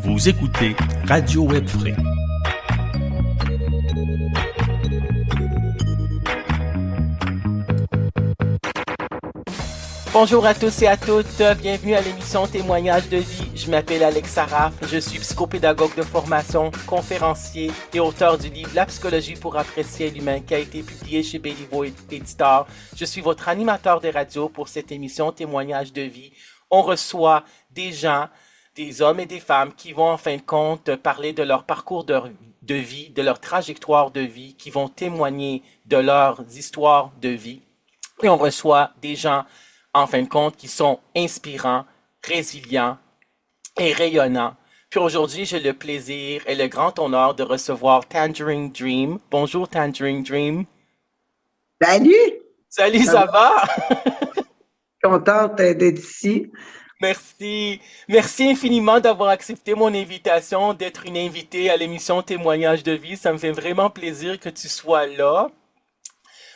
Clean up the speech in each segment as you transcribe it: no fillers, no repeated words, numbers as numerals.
Vous écoutez Radio Web Frais. Bonjour à tous et à toutes, bienvenue à l'émission Témoignages de vie. Je m'appelle Alex Saraf, je suis psychopédagogue de formation, conférencier et auteur du livre La psychologie pour apprécier l'humain qui a été publié chez Béliveau Éditeur. Je suis votre animateur de radio pour cette émission Témoignages de vie. On reçoit des gens, des hommes et des femmes qui vont en fin de compte parler de leur parcours de vie, de leur trajectoire de vie, qui vont témoigner de leurs histoires de vie. Et on reçoit des gens en fin de compte, qui sont inspirants, résilients et rayonnants. Puis aujourd'hui, j'ai le plaisir et le grand honneur de recevoir Tangerine Dream. Bonjour Tangerine Dream. Salut! Salut, ça va? Contente d'être ici. Merci. Merci infiniment d'avoir accepté mon invitation, d'être une invitée à l'émission Témoignages de vie. Ça me fait vraiment plaisir que tu sois là.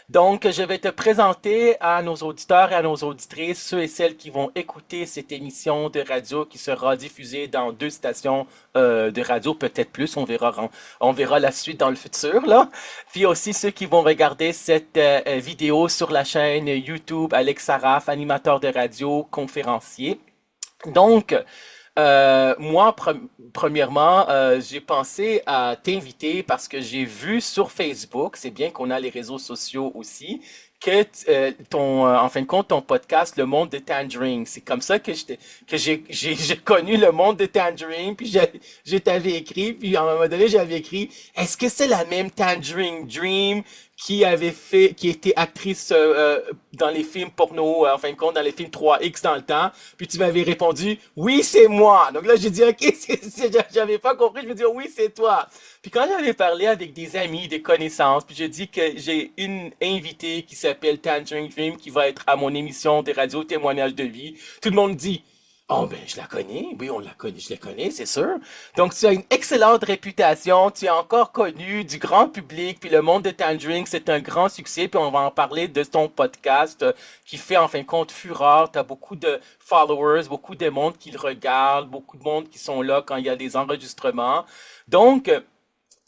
Donc, je vais te présenter à nos auditeurs et à nos auditrices, ceux et celles qui vont écouter cette émission de radio qui sera diffusée dans 2 stations de radio, peut-être plus, on verra la suite dans le futur, là. Puis aussi ceux qui vont regarder cette vidéo sur la chaîne YouTube Alex Saraf, animateur de radio, conférencier. Donc, moi, premièrement, j'ai pensé à t'inviter parce que j'ai vu sur Facebook, c'est bien qu'on a les réseaux sociaux aussi, que en fin de compte, ton podcast, Le Monde de Tangerine, c'est comme ça que j'ai connu Le Monde de Tangerine, puis je t'avais écrit, puis à un moment donné, j'avais écrit, est-ce que c'est la même Tangerine Dream qui était actrice dans les films porno, en fin de compte, dans les films 3X dans le temps, puis tu m'avais répondu, oui, c'est moi. Donc là, j'ai dit, ok, j'avais pas compris, je me dis, oui, c'est toi. Puis quand j'avais parlé avec des amis, des connaissances, puis je dis que j'ai une invitée qui s'appelle Tangerine Dream, qui va être à mon émission de radio Témoignages de vie, tout le monde dit, oh, ben, je la connais. Oui, on la connaît. Je la connais, c'est sûr. Donc, tu as une excellente réputation. Tu es encore connu du grand public. Puis, Le Monde de Tangerine, c'est un grand succès. Puis, on va en parler de ton podcast qui fait, en fin de compte, fureur. Tu as beaucoup de followers, beaucoup de monde qui le regarde, beaucoup de monde qui sont là quand il y a des enregistrements. Donc,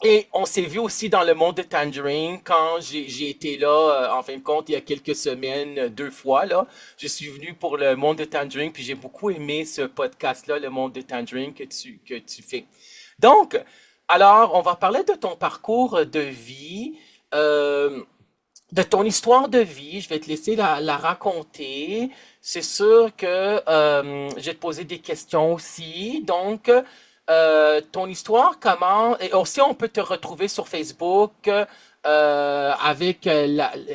et on s'est vu aussi dans Le Monde de Tangerine quand j'ai été là, en fin de compte, il y a quelques semaines, 2 fois, là. Je suis venu pour Le Monde de Tangerine, puis j'ai beaucoup aimé ce podcast-là, Le Monde de Tangerine, que tu fais. Donc, alors, on va parler de ton parcours de vie, de ton histoire de vie. Je vais te laisser la raconter. C'est sûr que je vais te poser des questions aussi. Donc, ton histoire, comment... Et aussi, on peut te retrouver sur Facebook avec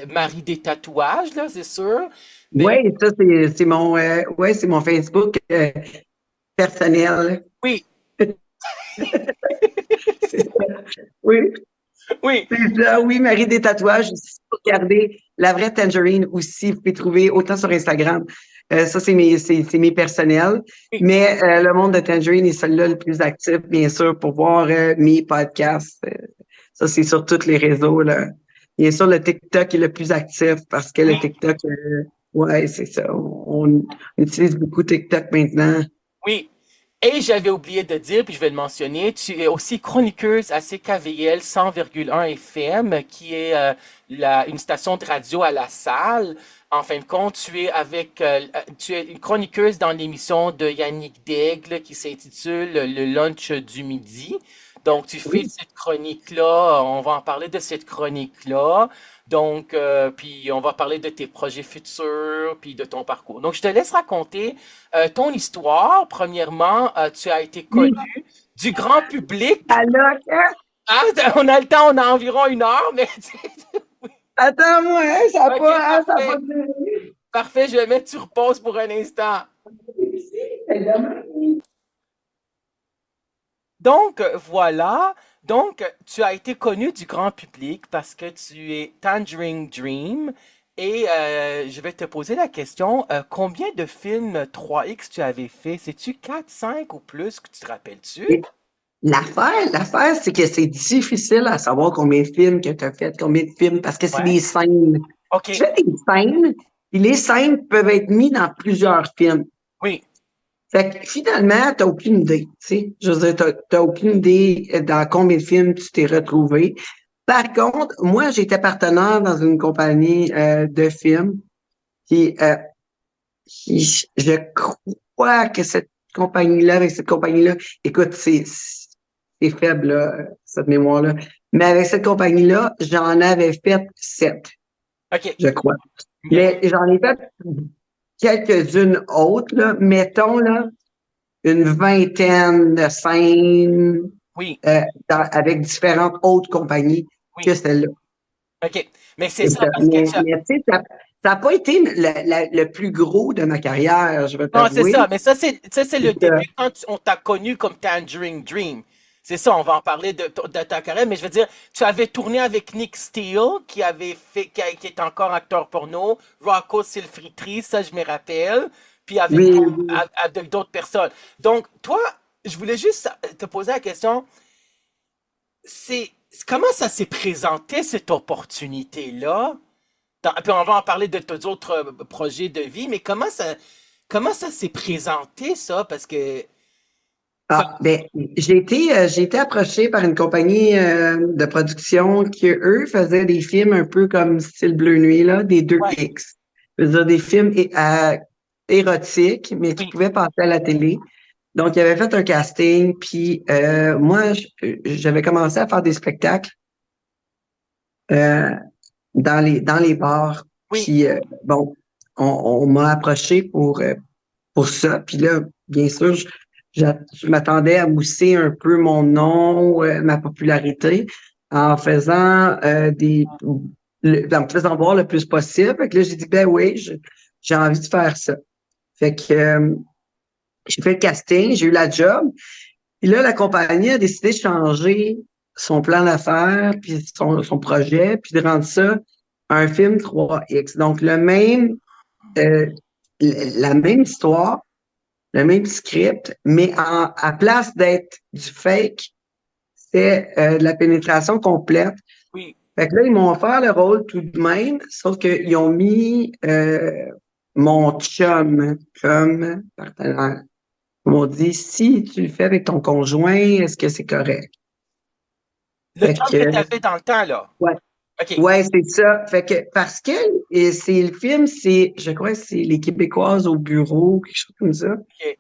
Marie des tatouages, là, c'est sûr. Mais... Oui, ça, c'est mon Facebook personnel. Oui. C'est ça. Oui. Oui. C'est ça, oui, Marie des tatouages. Si vous regardez la vraie Tangerine aussi, vous pouvez trouver autant sur Instagram. Ça, c'est mes personnels. Oui. Mais Le Monde de Tangerine est celui-là le plus actif, bien sûr, pour voir mes podcasts. Ça, c'est sur tous les réseaux, là. Bien sûr, le TikTok est le plus actif parce que le TikTok, ouais, c'est ça. On utilise beaucoup TikTok maintenant. Oui. Et j'avais oublié de dire, puis je vais le mentionner, tu es aussi chroniqueuse à CKVL 100,1 FM, qui est une station de radio à la salle. En fin de compte, tu es une chroniqueuse dans l'émission de Yannick Daigle qui s'intitule Le Lunch du midi. Donc, tu fais cette chronique-là, on va en parler de cette chronique-là. Donc, puis on va parler de tes projets futurs, puis de ton parcours. Donc, je te laisse raconter ton histoire. Premièrement, tu as été connu du grand public. Alors, Ah, on a le temps, on a environ 1 heure, mais... Attends-moi, ça n'a pas... Parfait, je vais mettre sur pause pour un instant. Donc, voilà. Donc, tu as été connu du grand public parce que tu es Tangerine Dream. Et je vais te poser la question, combien de films 3X tu avais fait? C'est-tu 4, 5 ou plus que tu te rappelles-tu? L'affaire, c'est que c'est difficile à savoir combien de films que tu as fait, combien de films, parce que c'est des scènes. OK. Je fais des scènes, puis les scènes peuvent être mises dans plusieurs films. Oui, Fait que finalement, t'as aucune idée, tu sais. Je veux dire, t'as aucune idée dans combien de films tu t'es retrouvé. Par contre, moi, j'étais partenaire dans une compagnie de films qui, je crois que cette compagnie-là, avec cette compagnie-là, écoute, c'est faible, là, cette mémoire-là. Mais avec cette compagnie-là, j'en avais fait 7, OK. je crois. OK. Mais j'en ai fait quelques-unes autres, là. Mettons, là, une vingtaine de scènes Oui, avec différentes autres compagnies que oui. celle-là. OK. Mais c'est Et ça, parce que mais tu sais, ça n'a pas été le plus gros de ma carrière, je vais non, c'est ça, t'avouer. mais ça, c'est le C'est que, début quand on t'a connu comme Tangerine Dream. C'est ça, on va en parler de ta carrière, mais je veux dire, tu avais tourné avec Nick Steele, qui est encore acteur porno, Rocco Silfritri, ça je me rappelle, puis oui, oui. avec d'autres personnes. Donc, toi, je voulais juste te poser la question, c'est comment ça s'est présenté cette opportunité-là? Puis on va en parler de tes autres projets de vie, mais comment ça s'est présenté, ça? Parce que, comme, Ah, ben, j'ai été approché par une compagnie de production qui, eux, faisaient des films un peu comme style Bleu Nuit, là, des ouais, 2X. Je veux dire, des films érotiques, mais qui oui, pouvaient passer à la télé. Donc, ils avaient fait un casting, puis moi, j'avais commencé à faire des spectacles euh, dans les bars. oui, Puis, bon, on m'a approché pour ça. Puis là, bien sûr, je m'attendais à mousser un peu mon nom, ma popularité, en faisant en me faisant voir le plus possible. Fait que là, j'ai dit, ben oui, j'ai envie de faire ça. Fait que j'ai fait le casting, j'ai eu la job. Puis là, la compagnie a décidé de changer son plan d'affaires, puis son projet, puis de rendre ça un film 3X. Donc, euh, la même histoire, le même script, mais à place d'être du fake, c'est de la pénétration complète. oui. Fait que là, ils m'ont offert le rôle tout de même, sauf qu'ils ont mis mon chum comme partenaire. Ils m'ont dit, si tu le fais avec ton conjoint, est-ce que c'est correct? Le Fait job que tu que, avais dans le temps, là. ouais, OK. ouais, c'est ça. Fait que, parce que c'est le film, je crois que c'est Les Québécoises au bureau, quelque chose comme ça. OK.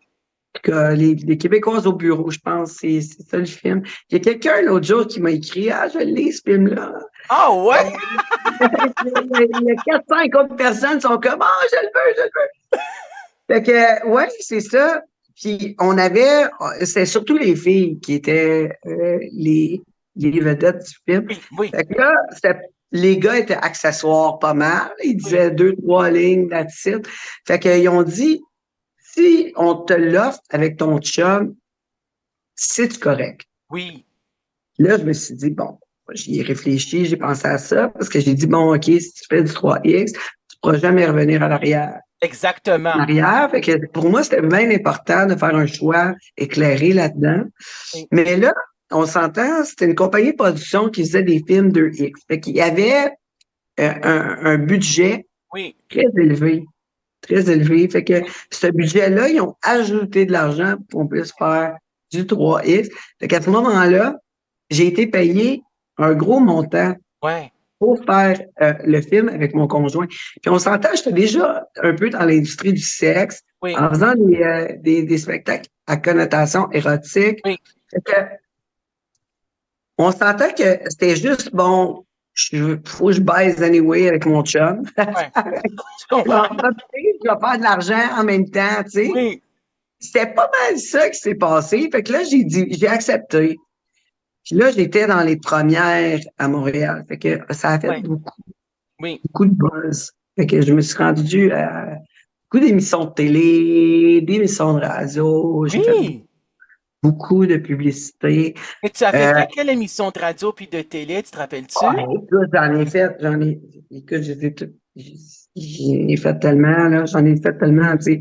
Que les Québécoises au bureau, je pense, c'est ça le film. Il y a quelqu'un l'autre jour qui m'a écrit, ah, je l'ai, ce film-là. Ah, ouais? Il y a 400 autres personnes qui sont comme, ah, je le veux, je le veux. Fait que, ouais, c'est ça. Puis, c'est surtout les filles qui étaient les vedettes du film. Oui, oui, Fait que là, les gars étaient accessoires pas mal. Ils oui, disaient 2, 3 lignes, that's it. Fait qu'ils ont dit, si on te l'offre avec ton chum, c'est correct. oui. Là, je me suis dit, bon, j'y ai réfléchi, j'ai pensé à ça, parce que j'ai dit, bon, OK, si tu fais du 3X, tu ne pourras jamais revenir à l'arrière. En Exactement. arrière. Fait que pour moi, c'était bien important de faire un choix éclairé là-dedans. Oui, Mais là, on s'entend, c'était une compagnie de production qui faisait des films 2X. Fait qu'il y avait un budget oui, très élevé. Très élevé. Fait que oui. ce budget-là, ils ont ajouté de l'argent pour qu'on puisse faire du 3X. Fait qu'à ce moment-là, j'ai été payé un gros montant Ouais. pour faire le film avec mon conjoint. Puis on s'entend, j'étais déjà un peu dans l'industrie du sexe Oui, en faisant des spectacles à connotation érotique. oui. Fait que, on s'entend que c'était juste, bon, faut que je baise anyway avec mon chum. Ouais. Je Je vais en comprends. profiter, je vais faire de l'argent en même temps, tu sais. Oui, C'était pas mal ça qui s'est passé. Fait que là, j'ai accepté. Puis là, j'étais dans les premières à Montréal. Fait que ça a fait ouais. Oui, beaucoup de buzz. Fait que je me suis rendu à beaucoup d'émissions de télé, d'émissions de radio. J'ai fait oui. beaucoup de publicité. Et tu avais Euh, fait quelle émission de radio puis de télé, tu te rappelles-tu? écoute, écoute, j'en ai fait tellement, là, j'en ai fait tellement, tu sais.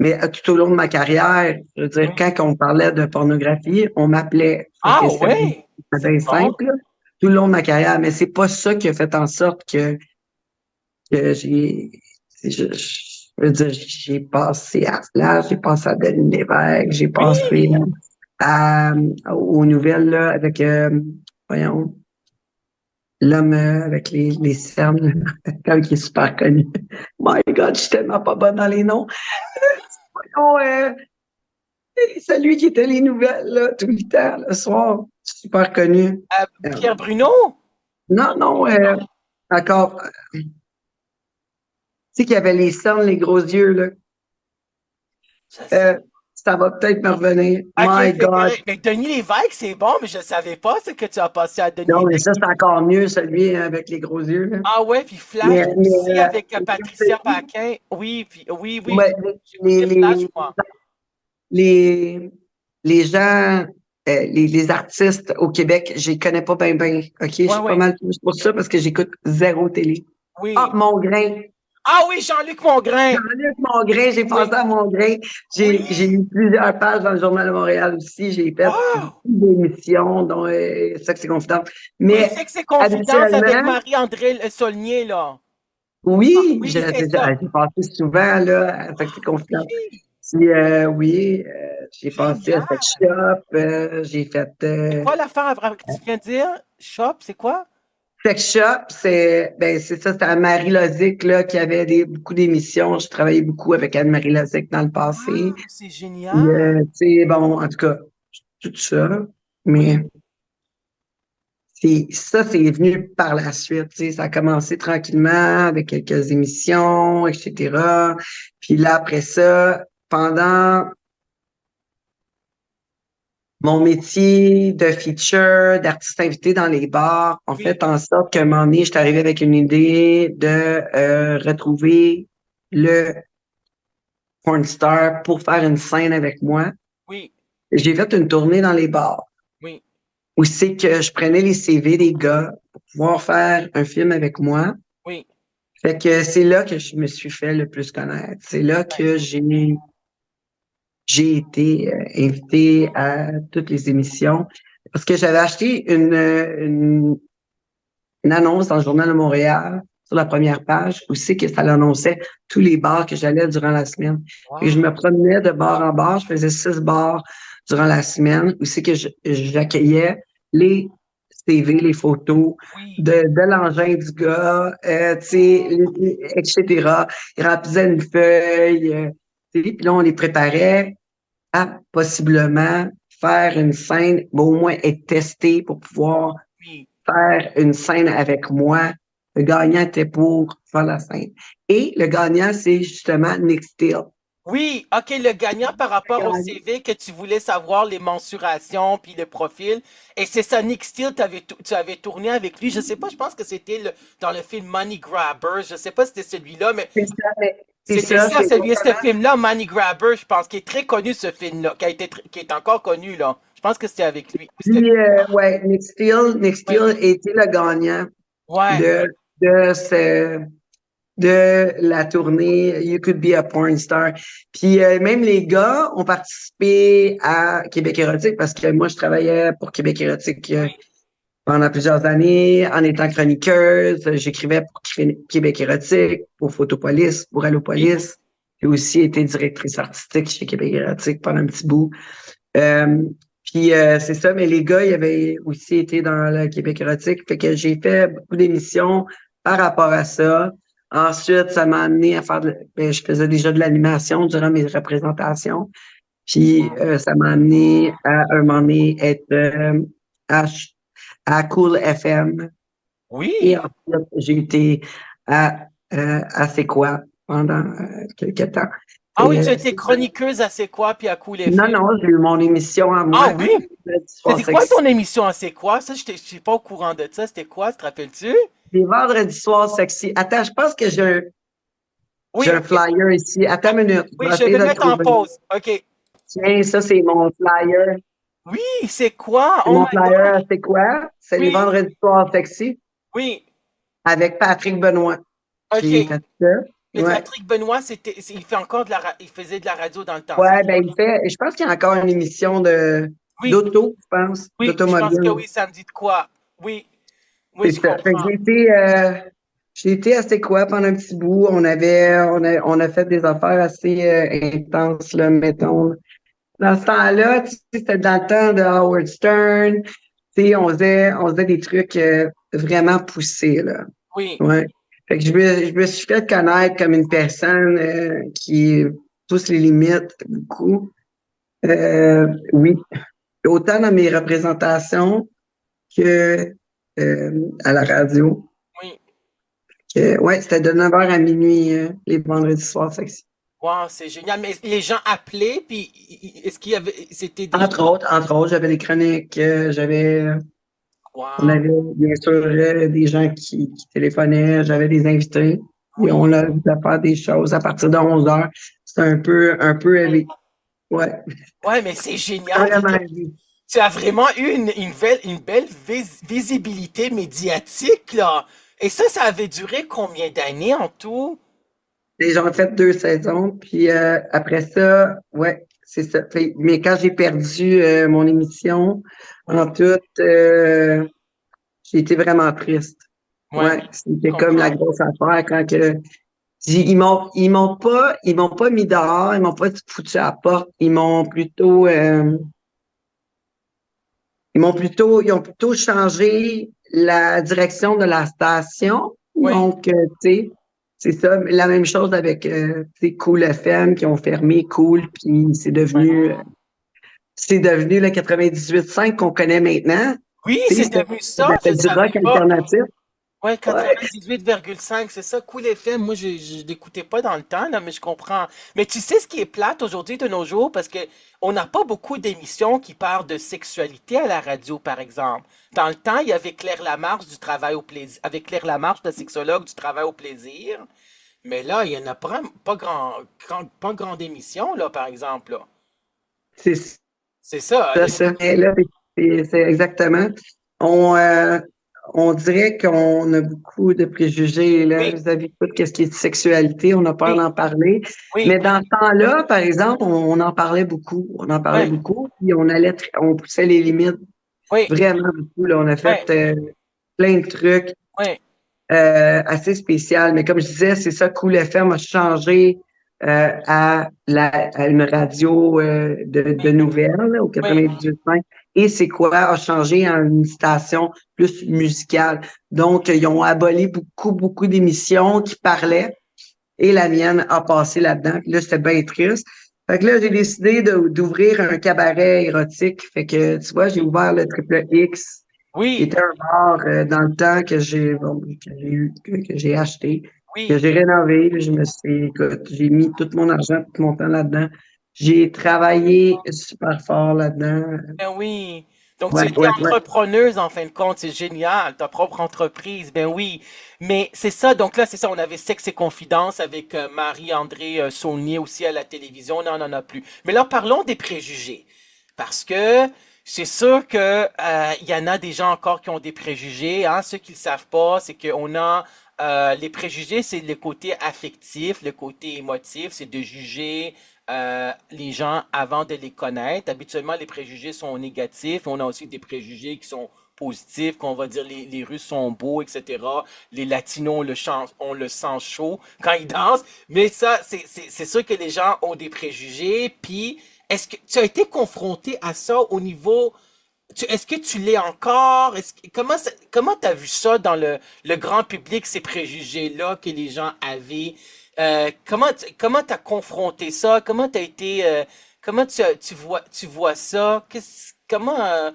Mais tout au long de ma carrière, je veux dire, Oui. quand on parlait de pornographie, on m'appelait. Fait Ah, que ouais. c'était C'est bien bon. simple, là, tout le long de ma carrière. Mais c'est pas ça qui a fait en sorte que j'ai, je- Je veux dire, j'ai passé à Flash, j'ai passé à Denis Lévesque, j'ai passé Oui! aux nouvelles là, avec, voyons, l'homme avec les cernes, quelqu'un qui est super connu. My God, je suis tellement pas bonne dans les noms. Voyons, celui qui était les nouvelles là, tout le temps, le soir, super connu. Pierre Bruno? Non, non, encore, tu sais qu'il y avait les cernes, les gros yeux, là. Je sais. Ça va peut-être me revenir. Ok, My c'est God. correct. Mais Denis Lévesque, c'est bon, mais je savais pas ce que tu as passé à Denis Non, mais Lévesque. ça, c'est encore mieux, celui avec les gros yeux, là. Ah ouais, puis Flash Mais aussi avec Patricia Paquin. Oui, puis oui, ouais, j'ai les, écouté Flash, les, moi. les, les gens, les artistes au Québec, je les connais pas bien, bien. OK? Je Ouais, suis pas ouais, mal plus pour ça parce que j'écoute zéro télé. Ah, oui. Mongrain. Ah oui, Jean-Luc Mongrain. Jean-Luc Mongrain, j'ai Oui, pensé à Mongrain. oui. J'ai eu plusieurs pages dans le Journal de Montréal aussi. J'ai fait beaucoup Wow! d'émissions, dont Sexe et Confidence. Oui, Mais c'est que c'est Confidence avec habituellement, Marie-André Saulnier, là. oui, Oui, j'ai c'est ça. passé souvent là, à Sexe et Confidence. Oui, Puis, oui, j'ai passé à Sex génial. Shop, j'ai fait C'est quoi l'affaire que tu viens de dire? Shop, c'est quoi? Sex Shop, c'est ça, c'était Anne-Marie Lozic là, qui avait beaucoup d'émissions. Je travaillais beaucoup avec Anne-Marie Lozic dans le passé. Wow, c'est Puis, génial. tu sais, bon, en tout cas, tout ça. Oui, Mais c'est venu par la suite. Tu sais, ça a commencé tranquillement avec quelques émissions, etc. Puis là, après ça, pendant mon métier de feature, d'artiste invité dans les bars, ont oui, fait en sorte qu'à un moment donné, je suis arrivée avec une idée de retrouver le porn star pour faire une scène avec moi. oui, J'ai fait une tournée dans les bars oui, où c'est que je prenais les CV des gars pour pouvoir faire un film avec moi. oui. Fait que c'est là que je me suis fait le plus connaître. C'est là que j'ai été invité à toutes les émissions parce que j'avais acheté une annonce dans le Journal de Montréal sur la première page où c'est que ça l'annonçait tous les bars que j'allais durant la semaine. Et je Wow, me promenais de bar en bar, je faisais 6 bars durant la semaine où c'est que j'accueillais les CV, les photos oui, de l'engin du gars, tu sais, etc. Ils remplissaient une feuille, tu sais, puis là, on les préparait à possiblement faire une scène, mais au moins être testé pour pouvoir oui. faire une scène avec moi. Le gagnant était pour faire la scène. Et le gagnant, c'est justement Nick Steele. Oui, OK, le gagnant par rapport au Gagnant. CV que tu voulais savoir les mensurations puis le profil. Et c'est ça, Nick Steele, tu avais tourné avec lui. Je sais pas, je pense que c'était dans le film Money Grabber. Je sais pas si c'était celui-là, mais C'est ça, c'est c'était ça, ça, c'est celui, ce exactement. film-là, Money Grabber, je pense, qui est très connu, ce film-là, qui est encore connu, là. Je pense que c'était avec lui. Puis, ouais, Nick Oui, Steele était le gagnant ouais, de, de ce, de la tournée You Could Be a Porn Star. Puis même les gars ont participé à Québec Érotique parce que moi, je travaillais pour Québec Érotique oui, pendant plusieurs années en étant chroniqueuse. J'écrivais pour Québec Érotique, pour Photopolis, pour oui, Allopolis. J'ai aussi été directrice artistique chez Québec Érotique pendant un petit bout. Euh, puis c'est ça, mais les gars, ils avaient aussi été dans le Québec érotique. Fait que j'ai fait beaucoup d'émissions par rapport à ça. Ensuite, ça m'a amené à faire je faisais déjà de l'animation durant mes représentations. Puis ça m'a amené à un moment donné être à, à Cool FM. Et oui. ensuite, j'ai été à C'est quoi pendant quelques temps. Ah oui, tu Et, étais chroniqueuse à C'est quoi, puis à Cool non, FM. non, j'ai eu mon émission à Ah moi. oui? Le soir C'était quoi sexy. ton émission à C'est quoi? Ça, je suis pas au courant de ça. C'était quoi, te rappelles-tu? Les vendredis soirs sexy. Attends, je pense que j'ai Oui, un ok. flyer ici. Attends une minute. Je Oui, vais je essayer vais de le mettre en trouver. pause. OK. Tiens, ça, c'est mon flyer. Oui, c'est quoi? C'est Oh mon my flyer, God. c'est quoi? C'est les Oui, vendredis soirs sexy oui. avec Patrick Benoît qui OK. fait ça. Mais Ouais. Patrick Benoît, il fait encore il faisait de la radio dans le temps, c'est Ouais, ça? ben je pense qu'il y a encore une émission Oui, d'auto, je pense, oui, je pense que d'automobile. oui, ça me dit de quoi? Oui, oui, C'est je ça. Fait que comprends. J'ai été à C'est quoi pendant un petit bout. On a fait des affaires assez intenses, là, mettons. Dans ce temps-là, tu sais, c'était dans le temps de Howard Stern. Tu sais, on faisait des trucs vraiment poussés, là. Oui. Ouais. Fait que je me suis fait connaître comme une personne qui pousse les limites beaucoup. Oui. Autant dans mes représentations que à la radio. Oui. Ouais, c'était de 9h à minuit les vendredis soirs sexy. Wow, c'est génial. Mais les gens appelaient, puis est-ce qu'il y avait, c'était des... Entre autres, j'avais des chroniques, on Wow, avait bien sûr des gens qui téléphonaient, j'avais des invités et on oui. leur faisait faire des choses à partir de 11h. C'était un peu élevé. Ouais, Ouais, mais c'est génial. carrément élevé. Tu as vraiment eu une belle visibilité médiatique, là. Et ça avait duré combien d'années en tout? Et j'en ai fait 2 saisons, puis après ça, ouais, c'est ça. Mais quand j'ai perdu mon émission, Oui, en tout, j'ai été vraiment triste. ouais, Ouais, je c'était comme la comprends. grosse affaire quand que ils m'ont pas mis dehors, ils m'ont pas foutu à la porte, ils ont plutôt changé la direction de la station. Oui, Donc, tu sais, c'est ça. La même chose avec, tu sais, Cool FM qui ont fermé Cool, puis c'est devenu le 98.5 qu'on connaît maintenant. oui, Tu sais, c'est devenu ça, je c'était ne du rock savais pas. alternatif. Ouais, Ouais. 98,5, c'est ça, Cool FM. Moi, je l'écoutais pas dans le temps, là, mais je comprends. Mais tu sais ce qui est plate aujourd'hui de nos jours, parce que on n'a pas beaucoup d'émissions qui parlent de sexualité à la radio, par exemple. Dans le temps, il y avait Claire Lamarche du travail au plaisir, avec Claire Lamarche, la sexologue du travail au plaisir. Mais là, il y en a pas grande émission, là, par exemple, là. C'est C'est ça. ça, ça. Et là, c'est exactement. On, euh, on dirait qu'on a beaucoup de préjugés là, Oui, vis-à-vis de tout ce qui est de sexualité. On a peur oui, d'en parler. oui, Mais dans ce temps-là, par exemple, on en parlait beaucoup. On en parlait oui, beaucoup. Puis on poussait les limites oui, vraiment beaucoup. Là. On a oui, fait plein de trucs oui, assez spécial. Mais comme je disais, c'est ça, Cool FM a changé à une radio de nouvelles là, au oui, 98.5. Et c'est quoi a changé en une station plus musicale. Donc, ils ont aboli beaucoup d'émissions qui parlaient et la mienne a passé là-dedans. Puis là, j'étais bien triste. Fait que là, j'ai décidé d'ouvrir un cabaret érotique. Fait que, tu vois, j'ai ouvert le Triple X qui oui, était un bar dans le temps que j'ai acheté, que oui. j'ai rénové. Écoute, j'ai mis tout mon argent, tout mon temps là-dedans. J'ai travaillé super fort là-dedans. Ben oui. Donc, tu Ouais, étais ouais, ouais. entrepreneuse en fin de compte, c'est génial, ta propre entreprise, ben oui. Mais c'est ça, donc là, c'est ça, on avait Sexe et Confidence avec Marie-André Saulnier aussi à la télévision, non, on n'en a plus. Mais là, parlons des préjugés. Parce que c'est sûr que il y en a des gens encore qui ont des préjugés, hein. Ceux qui ne le savent pas, c'est qu'on a les préjugés, c'est le côté affectif, le côté émotif, c'est de juger les gens avant de les connaître. Habituellement, les préjugés sont négatifs. On a aussi des préjugés qui sont positifs, qu'on va dire les Russes sont beaux, etc. Les Latinos ont le sang chaud quand ils dansent. Mais ça, c'est sûr que les gens ont des préjugés. Puis, est-ce que tu as été confronté à ça au niveau... Est-ce que tu l'es encore? Comment t'as vu ça dans le grand public, ces préjugés-là que les gens avaient? Comment t'as confronté ça? Comment t'as été, comment tu vois ça? Comment,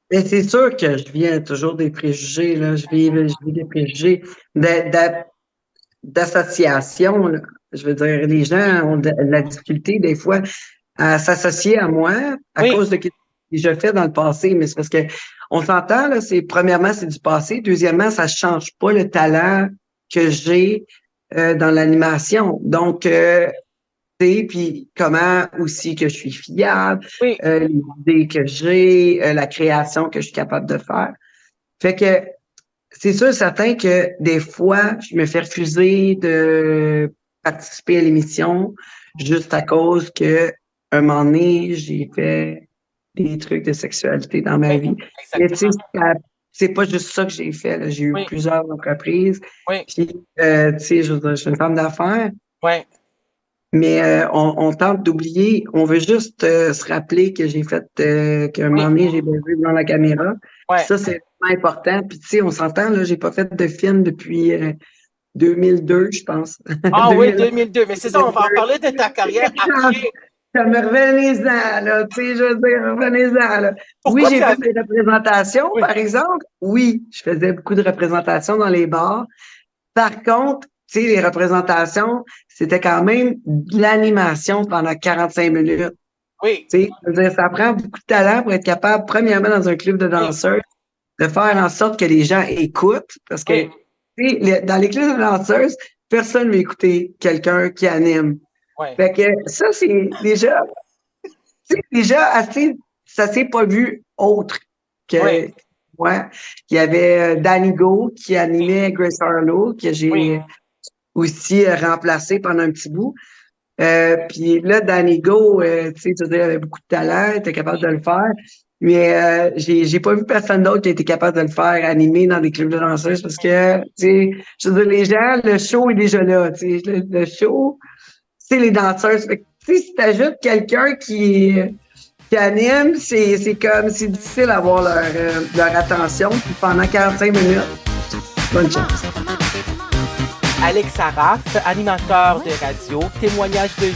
Mais c'est sûr que je viens toujours des préjugés, là. Je vis des préjugés d'association, là. Je veux dire, les gens ont de la difficulté des fois à s'associer à moi à oui, cause de ce que j'ai déjà fait dans le passé. Mais c'est parce que on s'entend, là, premièrement, c'est du passé. Deuxièmement, ça change pas le talent que j'ai dans l'animation. Donc, tu sais, puis comment aussi que je suis fiable, oui, les idées que j'ai, la création que je suis capable de faire. Fait que c'est sûr, certain que des fois, je me fais refuser de participer à l'émission juste à cause que un moment donné, j'ai fait des trucs de sexualité dans ma oui, vie. Mais tu sais, exactement. c'est pas juste ça que j'ai fait, là. J'ai eu Oui, plusieurs entreprises. oui, Puis, tu sais, je veux dire, je suis une femme d'affaires, oui, mais on tente d'oublier. On veut juste se rappeler que j'ai fait, qu'à un oui, moment donné, j'ai baisé dans la caméra. Puis oui. ça, c'est vraiment important. Puis, tu sais, on s'entend, là, j'ai pas fait de film depuis 2002, je pense. Ah oui, 2000. 2002. Mais c'est ça, on va en parler de ta carrière après. Ça me revenez-en, là, tu sais, je veux dire, revenez-en, là. Oui, Pourquoi tu j'ai as... fait des représentations, Oui, par exemple. Oui, je faisais beaucoup de représentations dans les bars. Par contre, tu sais, les représentations, c'était quand même de l'animation pendant 45 minutes. oui, Tu sais, je veux dire, ça prend beaucoup de talent pour être capable, premièrement, dans un club de oui, danseurs, de faire en sorte que les gens écoutent. Parce que, oui, tu sais, dans les clubs de danseuses, personne ne veut écouter quelqu'un qui anime. oui, Fait que ça, c'est déjà assez, ça s'est pas vu autre oui, que moi. Il y avait Danny Go qui animait Grace Harlow, que oui, j'ai aussi remplacé pendant un petit bout. Puis là, Danny Go, tu sais, je veux dire, il avait beaucoup de talent, il était capable de le faire. Mais j'ai pas vu personne d'autre qui était capable de le faire animer dans des clubs de danseuses parce que, tu sais, je veux dire, les gens, le show est déjà là, tu sais, le show, c'est les danseuses. Fait que, tu sais, si t'ajoutes quelqu'un qui anime, c'est comme, c'est difficile d'avoir leur attention. Puis pendant 45 minutes, bonne chance. Alex Araf, animateur de radio, témoignage de vie.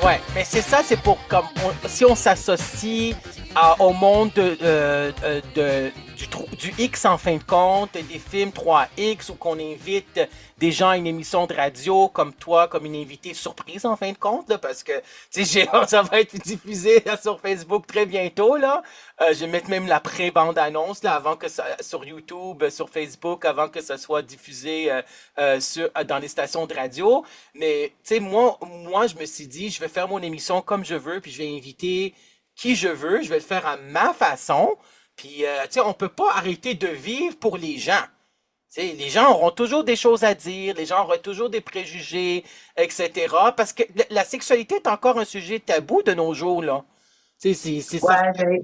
Ouais, mais c'est ça, c'est pour si on s'associe au monde du X en fin de compte, des films 3X où qu'on invite des gens à une émission de radio comme toi, comme une invitée surprise en fin de compte, là, parce que ça va être diffusé là, sur Facebook très bientôt. Là. Je vais mettre même la pré-bande-annonce là, avant que ça, sur YouTube, sur Facebook, avant que ça soit diffusé dans les stations de radio. Mais moi, je me suis dit, je vais faire mon émission comme je veux, puis je vais inviter qui je veux, je vais le faire à ma façon. Puis, on peut pas arrêter de vivre pour les gens. Les gens auront toujours des choses à dire, les gens auront toujours des préjugés, etc. Parce que la sexualité est encore un sujet tabou de nos jours, là. C'est ça. Ouais, ben,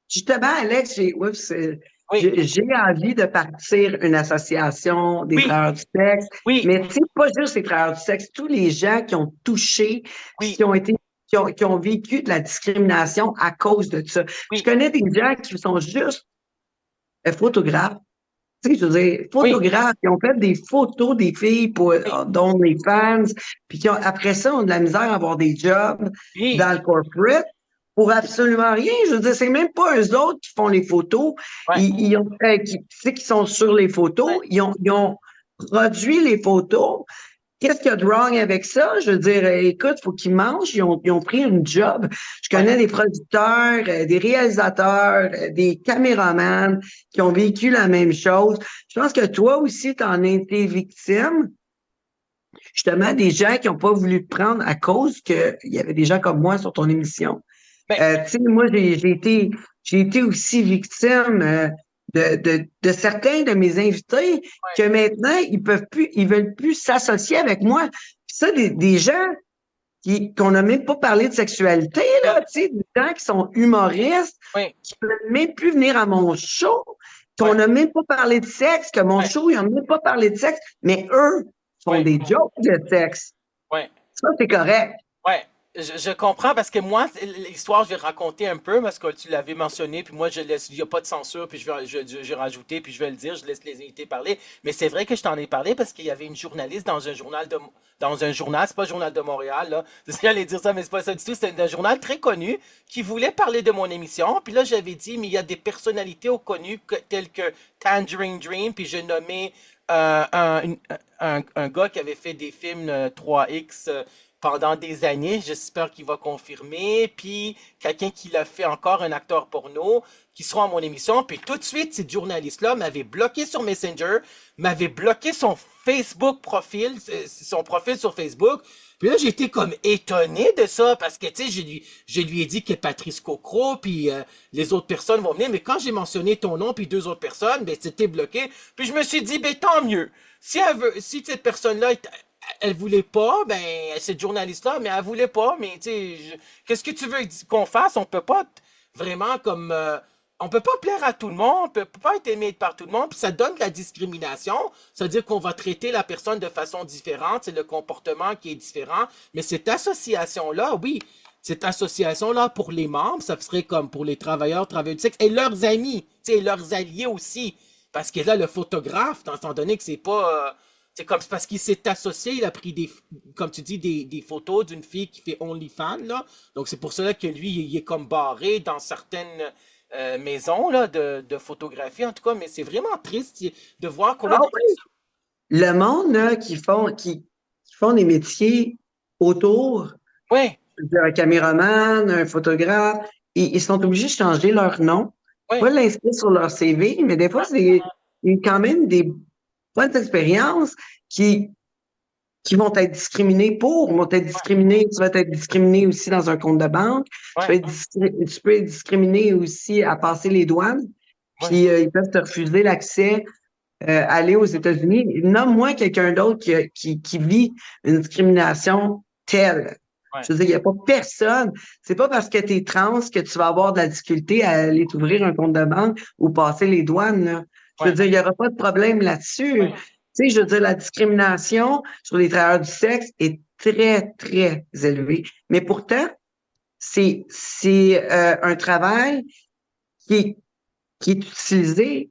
justement, Alex, Oui, j'ai envie de partir une association des oui, travailleurs du sexe, oui, mais tu sais, pas juste les travailleurs du sexe, tous les gens qui ont touché, puis oui, qui ont vécu de la discrimination à cause de ça. Je oui, connais des gens qui sont juste photographes. Tu sais, je veux dire, oui, photographes qui ont fait des photos des filles pour, oui, dont les fans, puis qui ont, après ça, ont de la misère à avoir des jobs oui, dans le corporate pour absolument rien. Je veux dire, c'est même pas eux autres qui font les photos. ouais, Ils ont, tu sais, qui sont sur les photos. ouais, Ils ont produit les photos. Qu'est-ce qu'il y a de wrong avec ça? Je veux dire, écoute, faut qu'ils mangent. Ils ont pris une job. Je ouais, connais des producteurs, des réalisateurs, des caméramans qui ont vécu la même chose. Je pense que toi aussi, tu en as été victime. Justement, des gens qui n'ont pas voulu te prendre à cause qu'il y avait des gens comme moi sur ton émission. ben, Tu sais, moi, j'ai été aussi victime de certains de mes invités ouais, que maintenant, ils veulent plus s'associer avec moi. Puis ça, des gens qu'on n'a même pas parlé de sexualité, là, oui, tu sais, des gens qui sont humoristes, oui, qui ne veulent même plus venir à mon show, qu'on ouais, n'a même pas parlé de sexe, que mon ouais, show, ils n'ont même pas parlé de sexe, mais eux font ouais, des jokes de sexe. ouais. Ça, c'est correct. Ouais, je comprends parce que moi, l'histoire, je vais raconter un peu parce que tu l'avais mentionné, puis moi, je laisse, il n'y a pas de censure, puis je vais rajouter, puis je vais le dire, je laisse les invités parler. Mais c'est vrai que je t'en ai parlé parce qu'il y avait une journaliste dans un journal, c'est pas le Journal de Montréal, là. J'allais dire ça, mais c'est pas ça du tout. C'est un journal très connu qui voulait parler de mon émission. Puis là, j'avais dit, mais il y a des personnalités connues telles que Tangerine Dream, puis j'ai nommé un gars qui avait fait des films 3X pendant des années. J'espère qu'il va confirmer. Puis quelqu'un qui l'a fait encore, un acteur porno, qui sera à mon émission. Puis tout de suite, cette journaliste-là m'avait bloqué sur Messenger, m'avait bloqué son profil sur Facebook. Puis là, j'étais comme étonné de ça parce que, tu sais, je lui ai dit que Patrice Cocro, puis les autres personnes vont venir. Mais quand j'ai mentionné ton nom puis deux autres personnes, ben, c'était bloqué. Puis je me suis dit, ben, tant mieux. Si cette personne-là, elle voulait pas, ben, cette journaliste-là, mais elle voulait pas, mais tu sais, qu'est-ce que tu veux qu'on fasse? On peut pas vraiment comme, on peut pas plaire à tout le monde, on peut pas être aimé par tout le monde, puis ça donne de la discrimination, c'est-à-dire qu'on va traiter la personne de façon différente, c'est le comportement qui est différent, mais cette association-là, oui, cette association-là, pour les membres, ça serait comme pour les travailleurs du sexe, et leurs amis, tu sais, leurs alliés aussi, parce que là, le photographe, étant donné que c'est pas... c'est comme c'est parce qu'il s'est associé, il a pris comme tu dis, des photos d'une fille qui fait OnlyFans, là. Donc c'est pour cela que lui, il est comme barré dans certaines maisons là, de photographie, en tout cas, mais c'est vraiment triste de voir qu'on a Ah des oui. personnes. Le monde là, qui font des métiers autour, Oui, je veux dire, un caméraman, un photographe, ils sont obligés de changer leur nom, pas oui, l'inscrire sur leur CV, mais des fois, il y a quand même des bonnes expériences qui, qui vont être discriminés vont être discriminés, tu vas être discriminé aussi dans un compte de banque, oui, tu peux être discriminé aussi à passer les douanes, oui, puis ils peuvent te refuser l'accès aller aux États-Unis. Nomme-moi quelqu'un d'autre qui vit une discrimination telle. oui, Je veux dire, il n'y a pas personne. C'est pas parce que tu es trans que tu vas avoir de la difficulté à aller t'ouvrir un compte de banque ou passer les douanes, là. Je oui, veux dire, il n'y aura pas de problème là-dessus. oui, Tu sais, je veux dire, la discrimination sur les travailleurs du sexe est très, très élevée. Mais pourtant, c'est un travail qui est, qui est utilisé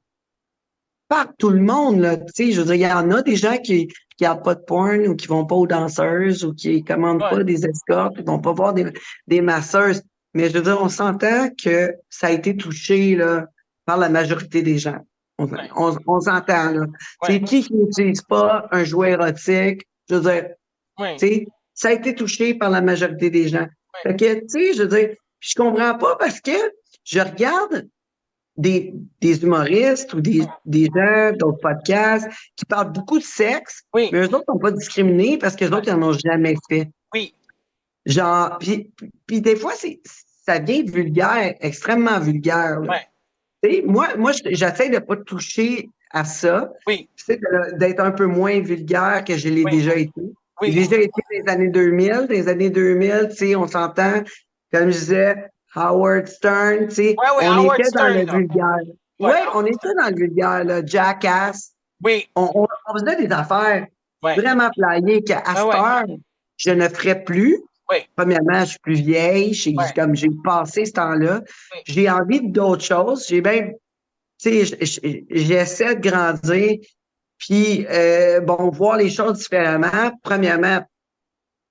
par tout le monde, là. Tu sais, je veux dire, il y en a des gens qui regardent pas de porn ou qui vont pas aux danseuses ou qui commandent oui. pas des escortes, qui vont pas voir des masseuses. Mais je veux dire, on s'entend que ça a été touché, là, par la majorité des gens. Ouais. On s'entend, là. Ouais. C'est qui n'utilise pas un jouet érotique? Je veux dire, Ouais. tu sais, ça a été touché par la majorité des gens. Fait que, tu sais, je veux dire, je comprends pas parce que je regarde des humoristes ou des gens d'autres podcasts qui parlent beaucoup de sexe, Oui. mais eux autres sont pas discriminés parce que les autres, ils n'en ont jamais fait. Oui. Genre, puis des fois, ça devient vulgaire, extrêmement vulgaire, là. Ouais. Tu sais, moi, j'essaie de pas toucher à ça. Oui. Tu sais, d'être un peu moins vulgaire que je l'ai Oui. déjà été. J'ai Oui. déjà été dans les années 2000. Dans les années 2000, tu sais, on s'entend, comme je disais, Howard Stern, tu sais, Ouais, on Howard était dans Stern, le là. vulgaire. Ouais, Ouais, on Howard était Stern. dans le vulgaire, là. Jackass. Oui. On faisait des affaires Ouais. vraiment flyées qu'à Ah cette ouais. heure, je ne ferais plus. Oui. Premièrement, je suis plus vieille, Ouais. comme j'ai passé ce temps-là. Oui. J'ai envie d'autres choses. J'ai même, tu sais, j'essaie de grandir, puis bon, voir les choses différemment. Premièrement,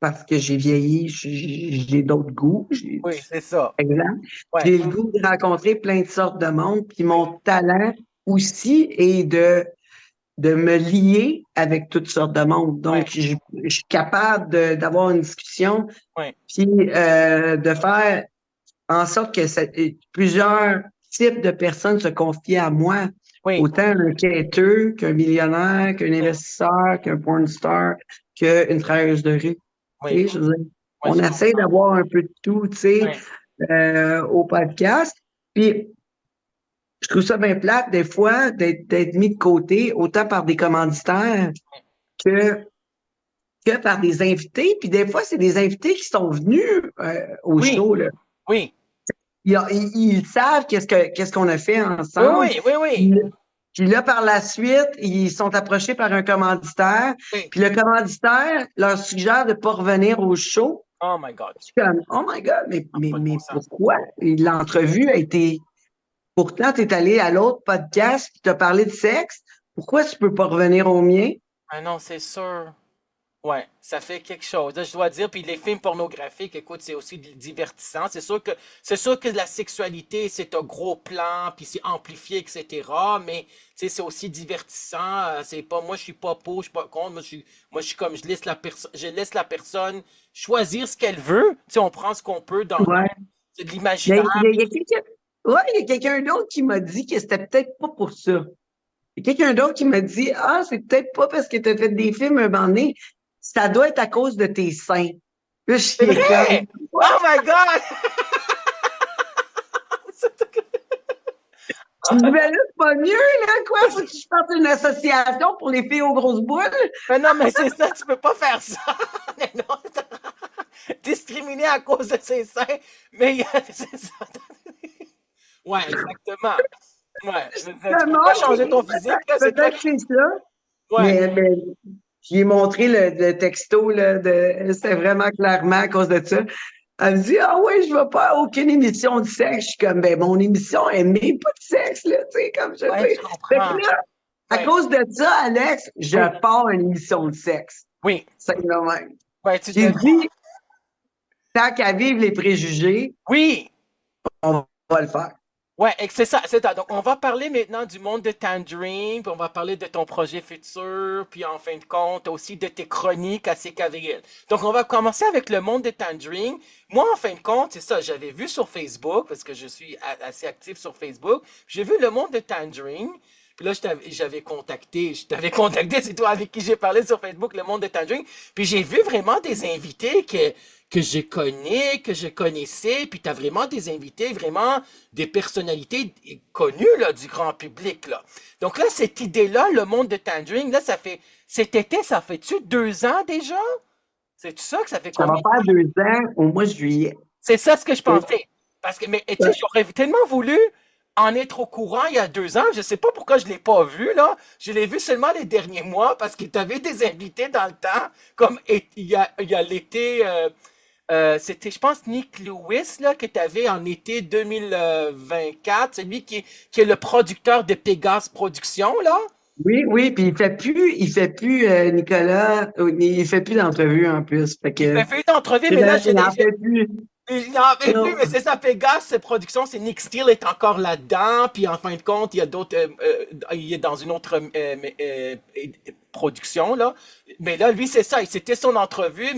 parce que j'ai vieilli, j'ai d'autres goûts. Oui, c'est ça. Par exemple, Ouais. j'ai le goût de rencontrer plein de sortes de monde, puis mon talent aussi est de me lier avec toutes sortes de monde. Ouais. Donc, je suis capable d'avoir une discussion, Ouais. puis de faire en sorte que plusieurs types de personnes se confient à moi. Oui. Autant un quêteux qu'un millionnaire, qu'un investisseur, qu'un porn star, qu'une travailleuse de rue. Oui. Tu sais, je veux dire, Ouais, on je essaie comprends. d'avoir un peu de tout, tu sais, Ouais. au podcast. Puis, je trouve ça bien plate, des fois, d'être mis de côté, autant par des commanditaires que, que par des invités. Puis, des fois, c'est des invités qui sont venus au Oui. show, là. Oui. Ils savent qu'est-ce qu'on a fait Oui, ensemble. oui, oui, oui. Puis là, par la suite, ils sont approchés par un commanditaire. Oui. Puis le commanditaire leur suggère de ne pas revenir au show. Oh my God. Je suis comme, oh my God, Pas de bon sens. pourquoi? Et l'entrevue a été. Pourtant, tu es allé à l'autre podcast puis tu as parlé de sexe. Pourquoi tu peux pas revenir au mien? Ah non, c'est sûr. Ouais, ça fait quelque chose. Là, je dois dire, puis les films pornographiques, écoute, c'est aussi divertissant. C'est sûr que la sexualité, c'est un gros plan, puis c'est amplifié, etc. Mais tu sais, c'est aussi divertissant. C'est pas, moi, je suis pas pour, je suis pas contre. Moi, je suis comme, je laisse la personne choisir ce qu'elle veut. Tu sais, on prend ce qu'on peut dans Ouais. c'est de Il y a, l'imaginaire. il y a quelqu'un ouais, il y a quelqu'un d'autre qui m'a dit que c'était peut-être pas pour ça. Il y a quelqu'un d'autre qui m'a dit, ah, c'est peut-être pas parce que tu as fait des films un moment donné. Ça doit être à cause de tes seins. Là, je C'est suis comme, vrai! Oh my God! tu me dis, ben là, c'est pas mieux, là, quoi? Faut que je fasse une association pour les filles aux grosses boules? Mais non, mais c'est ça, tu peux pas faire ça. Mais non, discriminer à cause de ses seins. Mais c'est ça. Ouais, exactement. Ouais, tu peux Non, pas changer ton physique, là, c'est toi peut-être qui. que c'est ça. Ouais, Mais j'ai montré le texto, là, c'était vraiment clairement à cause de ça. Elle me dit, ah ouais, je vais pas à aucune émission de sexe. Je suis comme, ben, mon émission, elle met pas de sexe, là, tu sais, comme je ouais, dis. je Fait comprends. que là, à Ouais. cause de ça, Alex, Oui, je pars à une émission de sexe. oui. C'est le même. Ouais, tu J'ai deviens. dit, tant qu'à vivre les préjugés, Oui, on va le faire. ouais, et c'est ça, c'est ça. Donc, on va parler maintenant du monde de Tangerine, puis on va parler de ton projet futur, puis en fin de compte, aussi de tes chroniques à CKVL. Donc, on va commencer avec le monde de Tangerine. Moi, en fin de compte, c'est ça, j'avais vu sur Facebook, parce que je suis assez actif sur Facebook, j'ai vu le monde de Tangerine, puis là, je t'avais contacté, c'est toi avec qui j'ai parlé sur Facebook, le monde de Tangerine, puis j'ai vu vraiment des invités que je connais, que je connaissais, puis tu as vraiment des invités, vraiment des personnalités connues là, du grand public. Là. Donc là, cette idée-là, le monde de Tangerine, là, cet été, ça fait-tu 2 ans déjà? C'est ça que ça fait Ça va combien? faire 2 ans au mois de juillet. C'est ça ce que je pensais. Parce que, mais tu sais, j'aurais tellement voulu en être au courant il y a 2 ans. Je sais pas pourquoi je l'ai pas vu, là. Je l'ai vu seulement les derniers mois parce que tu avais des invités dans le temps, comme il y a l'été. C'était, je pense, Nick Lewis là, que tu avais en été 2024, celui qui est le producteur de Pégase Productions, là. Oui, puis il fait plus, Nicolas, il fait plus d'entrevues en plus. Fait Il que, m'a fait une entrevue, mais là, je il l'ai. n'en fait plus. Il n'en fait Non. plus, mais c'est ça, Pégase, ses productions, c'est Nick Steele est encore là-dedans, puis en fin de compte, il y a d'autres, il est dans une autre production, là. Mais là, lui, c'est ça, c'était son entrevue,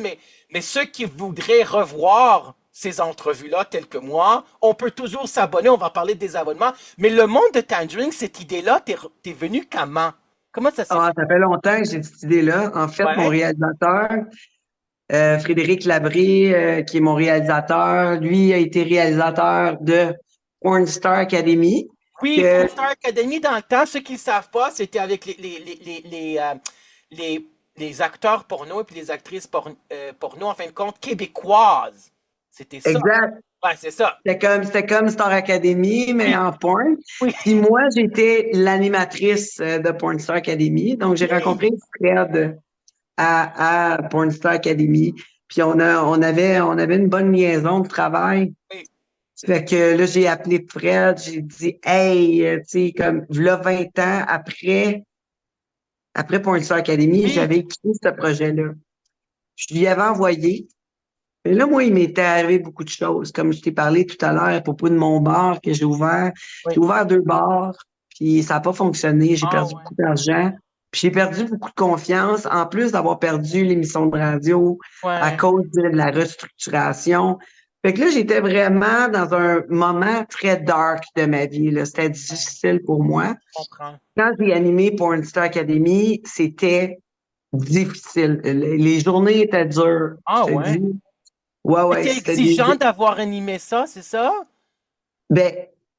mais ceux qui voudraient revoir ces entrevues-là, telles que moi, on peut toujours s'abonner, on va parler des abonnements, mais le monde de Tangerine, cette idée-là, t'es venu comment? Comment ça s'est Ah, fait? ça fait longtemps que j'ai cette idée-là. En fait, mon Ouais, réalisateur, Frédéric Labré, qui est mon réalisateur, lui a été réalisateur de Porn Star Academy. oui, Que, Pornstar Academy, dans le temps, ceux qui ne savent pas, c'était avec les, les acteurs porno et puis les actrices porno, en fin de compte, québécoises. C'était ça. exact. Ouais, c'est ça. C'était comme Star Academy, mais Oui, en porn. oui, Puis moi, j'étais l'animatrice de Porn Star Academy. Donc, j'ai oui, rencontré Fred à Porn Star Academy. Puis on avait une bonne liaison de travail. oui, Fait que là, j'ai appelé Fred, j'ai dit, hey, tu sais, comme, v'là 20 ans après Porn Star Academy, oui, j'avais écrit ce projet-là. Je lui avais envoyé. Et là, moi, il m'était arrivé beaucoup de choses. Comme je t'ai parlé tout à l'heure à propos de mon bar que j'ai ouvert. oui. J'ai ouvert 2 bars, puis ça n'a pas fonctionné. J'ai Ah perdu ouais, beaucoup d'argent. Puis j'ai perdu beaucoup de confiance, en plus d'avoir perdu l'émission de radio à ouais, cause de la restructuration. Fait que là, j'étais vraiment dans un moment très dark de ma vie, là. C'était ouais, difficile pour moi. je comprends. Quand j'ai animé pour une Star Academy, c'était difficile. Les journées étaient dures, je Ah te ouais. dis. Ouais, ouais, C'était c'était des... exigeant d'avoir animé ça, c'est ça? Ben,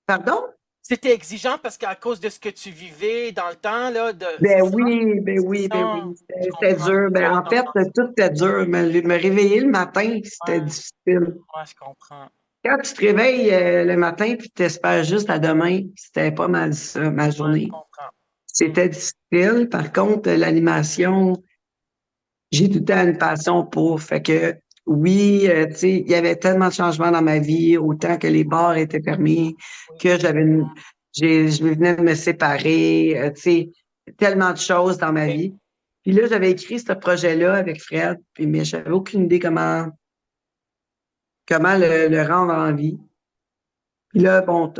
pardon? C'était exigeant parce qu'à cause de ce que tu vivais dans le temps, là, c'est Ben ça? oui, ben C'est oui, ben oui. ça. Je C'était comprends. dur. C'est Ben, en fait, d'entendre ça. tout était dur. Me réveiller le matin, c'était Ouais, difficile. ouais, je comprends. Quand tu te réveilles le matin puis tu espères juste à demain, c'était pas mal ça, ma Ouais, je journée. comprends. Hmm. C'était difficile. Par contre, l'animation, j'ai tout le temps une passion pour. Fait que oui, tu sais, il y avait tellement de changements dans ma vie, autant que les bars étaient permis, Oui. que je venais de me séparer, tu sais, tellement de choses dans ma Et- vie. Puis là, j'avais écrit ce projet-là avec Fred, puis mais j'avais aucune idée comment le rendre en vie. Puis là, bon,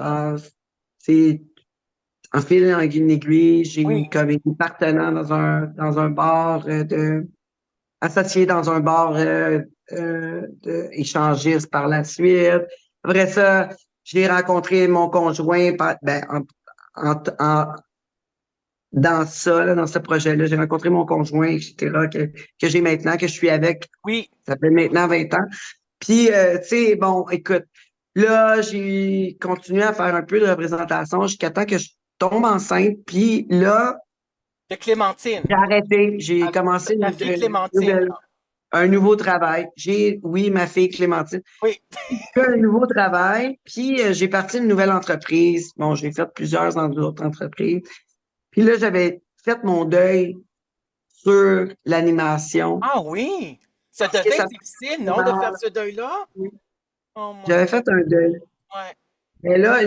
c'est en fil en aiguille, j'ai eu Oui, comme une partenaire dans un bar associé dans un bar échangiste par la suite. Après ça, j'ai rencontré mon conjoint en- dans ça, là, dans ce projet-là. J'ai rencontré mon conjoint, etc., que j'ai maintenant, que je suis avec. oui. Ça fait maintenant 20 ans. Puis, tu sais, bon, écoute, là, j'ai continué à faire un peu de représentation jusqu'à temps que je tombe enceinte. Puis là, De Clémentine. j'ai arrêté. J'ai Avec commencé ta fille Clémentine, là. un nouveau travail. Oui, ma fille Clémentine. Oui. J'ai un nouveau travail, puis j'ai parti une nouvelle entreprise. Bon, j'ai fait plusieurs autres entreprises. Puis là, j'avais fait mon deuil sur l'animation. Ah oui. Ça Parce que devait ça être difficile, non, de faire ce deuil-là? Oh my J'avais God. fait un deuil. Ouais. Mais là,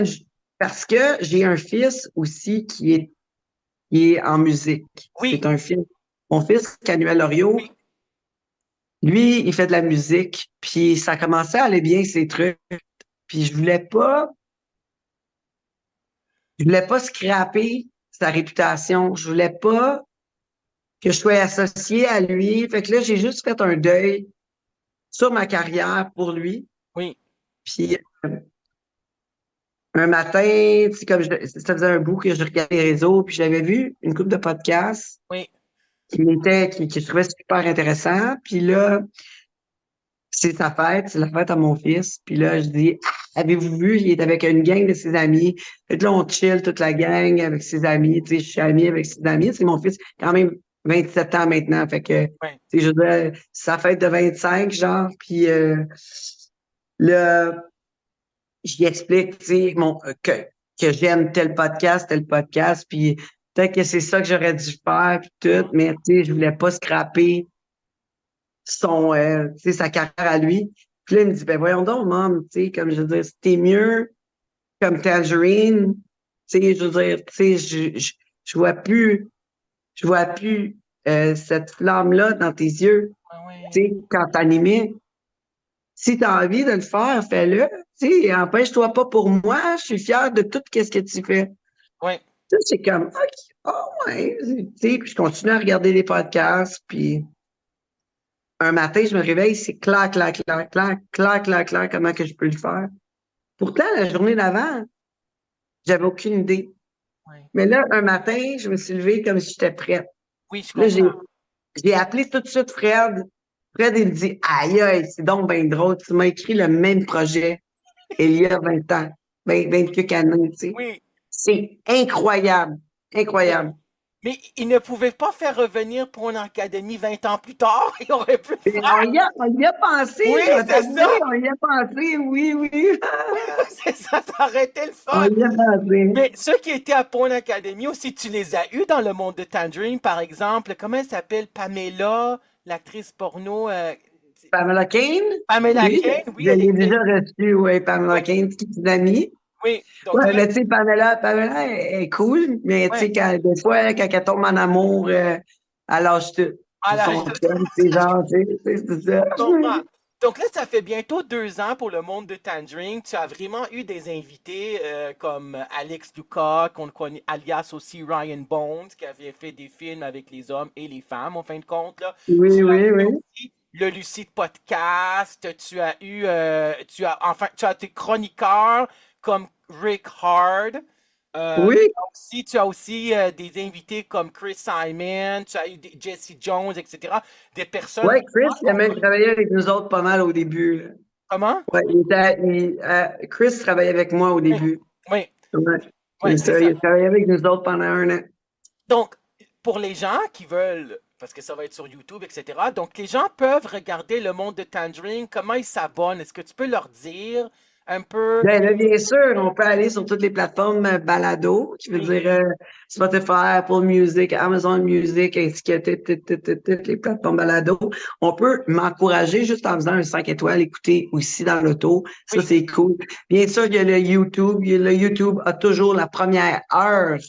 parce que j'ai un fils aussi qui est en musique. C'est Oui, un fils. Mon fils, Canuel Loriot, oui. lui, il fait de la musique, puis ça commençait à aller bien, ses trucs. Puis je voulais pas scraper sa réputation. Je voulais pas que je sois associée à lui. Fait que là, j'ai juste fait un deuil sur ma carrière pour lui. Oui, Puis un matin, tu sais, ça faisait un bout que je regardais les réseaux, puis j'avais vu une couple de podcasts oui. que je trouvais super intéressant. Puis là, c'est la fête à mon fils. Puis là, je dis, ah, avez-vous vu, il est avec une gang de ses amis. Fait que là, on chill toute la gang avec ses amis. Tu sais, je suis ami avec ses amis. C'est mon fils, quand même 27 ans maintenant. Fait que, tu Oui. sais, je veux dire, c'est sa fête de 25, genre. Puis là, j'y explique, tu sais, que j'aime tel podcast. Puis peut-être que c'est ça que j'aurais dû faire, puis tout. Mais tu sais, je voulais pas scraper tu sais, sa carrière à lui. Puis là, il me dit, ben voyons donc, maman, tu sais, comme je veux dire, c'était mieux comme Tangerine. Tu sais, je veux dire, tu sais, je vois plus, je vois plus cette flamme-là dans tes yeux, Oui, tu oui. sais, quand t'animais. Si tu as envie de le faire, fais-le. Tu sais, empêche-toi pas pour moi. Je suis fière de tout ce que tu fais. Ouais. Ça, c'est comme, OK, oh ouais. Tu sais, puis je continue à regarder les podcasts, puis un matin, je me réveille, c'est clair, clair, clair, clair, clair, clair, clair, comment que je peux le faire. Pourtant, la journée d'avant, j'avais aucune idée. Ouais. Mais là, un matin, je me suis levée comme si j'étais prête. Oui, je Là, comprends. j'ai appelé tout de suite Fred. Fred, il me dit, aïe, aïe, c'est donc bien drôle. Tu m'as écrit le même projet il y a 20 ans, 20 quelques années, tu sais. Oui. C'est incroyable. Mais, Incroyable. mais il ne pouvait pas faire revenir pour une académie 20 ans plus tard. Il aurait pu le Et faire. on y a pensé, Oui, je vais c'est t'avouer, ça. on y a pensé, oui, oui. C'est ça, ça aurait été le On fun. y a pensé. Mais ceux qui étaient à Porn Academy aussi, tu les as eus dans le monde de Tangerine, par exemple. Comment elle s'appelle? Pamela, l'actrice porno. Pamela Kane? Pamela Oui, Kane, oui, je elle l'ai était. déjà reçue, oui, Oui, Pamela Kane, c'est une amie. oui. Donc Ouais, là, mais tu sais, Pamela est cool, mais tu ouais. sais, des fois, quand elle tombe en amour, elle lâche tout pour Alors, son chum, c'est genre, c'est ça. je comprends. Donc là, ça fait bientôt 2 ans pour le monde de Tangerine. Tu as vraiment eu des invités comme Alex Ducas, qu'on connaît, alias aussi Ryan Bones, qui avait fait des films avec les hommes et les femmes, en fin de compte, là. Oui, Tu as oui, eu oui. aussi le Lucide Podcast. Tu as été chroniqueur comme Rick Hard. Oui, Tu as aussi des invités comme Chris Simon, tu as eu Jesse Jones, etc. Des personnes ouais, Chris, vraiment il a qu'on même connaît. travaillé avec nous autres pas mal au début, là. Comment? Ouais, Chris travaillait avec moi au Oui, début. oui, Ouais, oui, c'est c'est ça, il ça. a travaillé avec nous autres pendant 1 an. Donc, pour les gens qui veulent, parce que ça va être sur YouTube, etc., donc les gens peuvent regarder le monde de Tangerine, comment ils s'abonnent. Est-ce que tu peux leur dire un peu? Ben là, bien sûr, on peut aller sur toutes les plateformes balado, qui veut Oui, dire Spotify, Apple Music, Amazon Music, ainsi que toutes les plateformes balado. On peut m'encourager juste en faisant un 5 étoiles, écouter aussi dans l'auto. Ça, oui, c'est cool. Bien sûr, il y a le YouTube. Le YouTube a toujours la première heure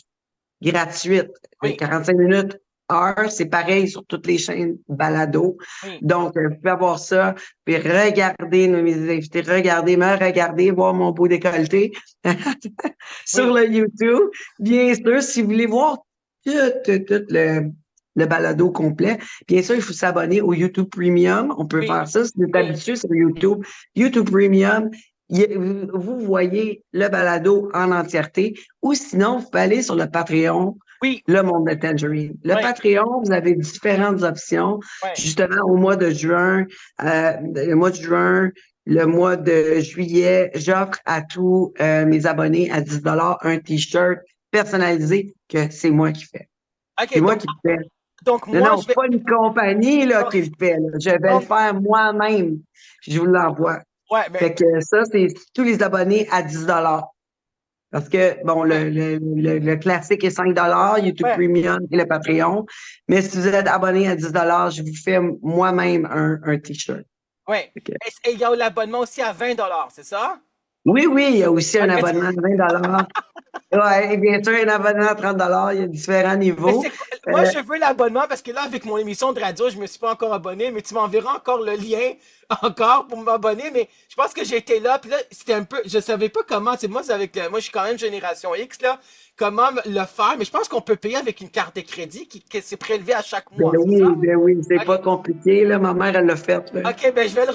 gratuite, oui, 45 minutes, heure, c'est pareil sur toutes les chaînes balado. oui, Donc, vous pouvez avoir ça, puis regarder mes invités, me regarder, voir mon beau décolleté sur oui, le YouTube. Bien sûr, si vous voulez voir tout le balado complet, bien sûr, il faut s'abonner au YouTube Premium. On peut oui, faire ça si vous êtes oui, habitué sur YouTube. YouTube Premium, vous voyez le balado en entièreté, ou sinon, vous pouvez aller sur le Patreon, oui, le monde de Tangerine. Le oui, Patreon, vous avez différentes options. oui. Justement, au mois de juin, le mois de juillet, j'offre à tous mes abonnés à 10 un T-shirt personnalisé que c'est moi qui fais. C'est OK, moi qui le fais. donc Non, moi, non, je vais. pas une compagnie là, qui le fait, là. Je vais le Donc, faire moi-même. Puis je vous l'envoie. ouais, mais. Fait que ça, c'est tous les abonnés à 10 parce que, bon, Ouais, le classique est 5 YouTube ouais, Premium et le Patreon. Mais si vous êtes abonné à 10 je vous fais moi-même un T-shirt. ouais. Fait que- Et il y a l'abonnement aussi à 20 $, c'est ça? Oui, oui, il y a aussi un OK. abonnement de 20 Ouais, et bien sûr, un abonnement à 30 il y a différents Mais niveaux. moi, je veux l'abonnement parce que là, avec mon émission de radio, je me suis pas encore abonné, mais tu m'enverras encore le lien encore pour m'abonner. Mais je pense que j'étais là, puis là, c'était un peu, je savais pas comment. C'est moi, moi, je suis quand même génération X là. Comment le faire? Mais je pense qu'on peut payer avec une carte de crédit qui s'est prélevée à chaque mois, c'est ça? Ben oui, c'est pas OK. compliqué, là. Ma mère, elle l'a fait, là. OK, ben je vais le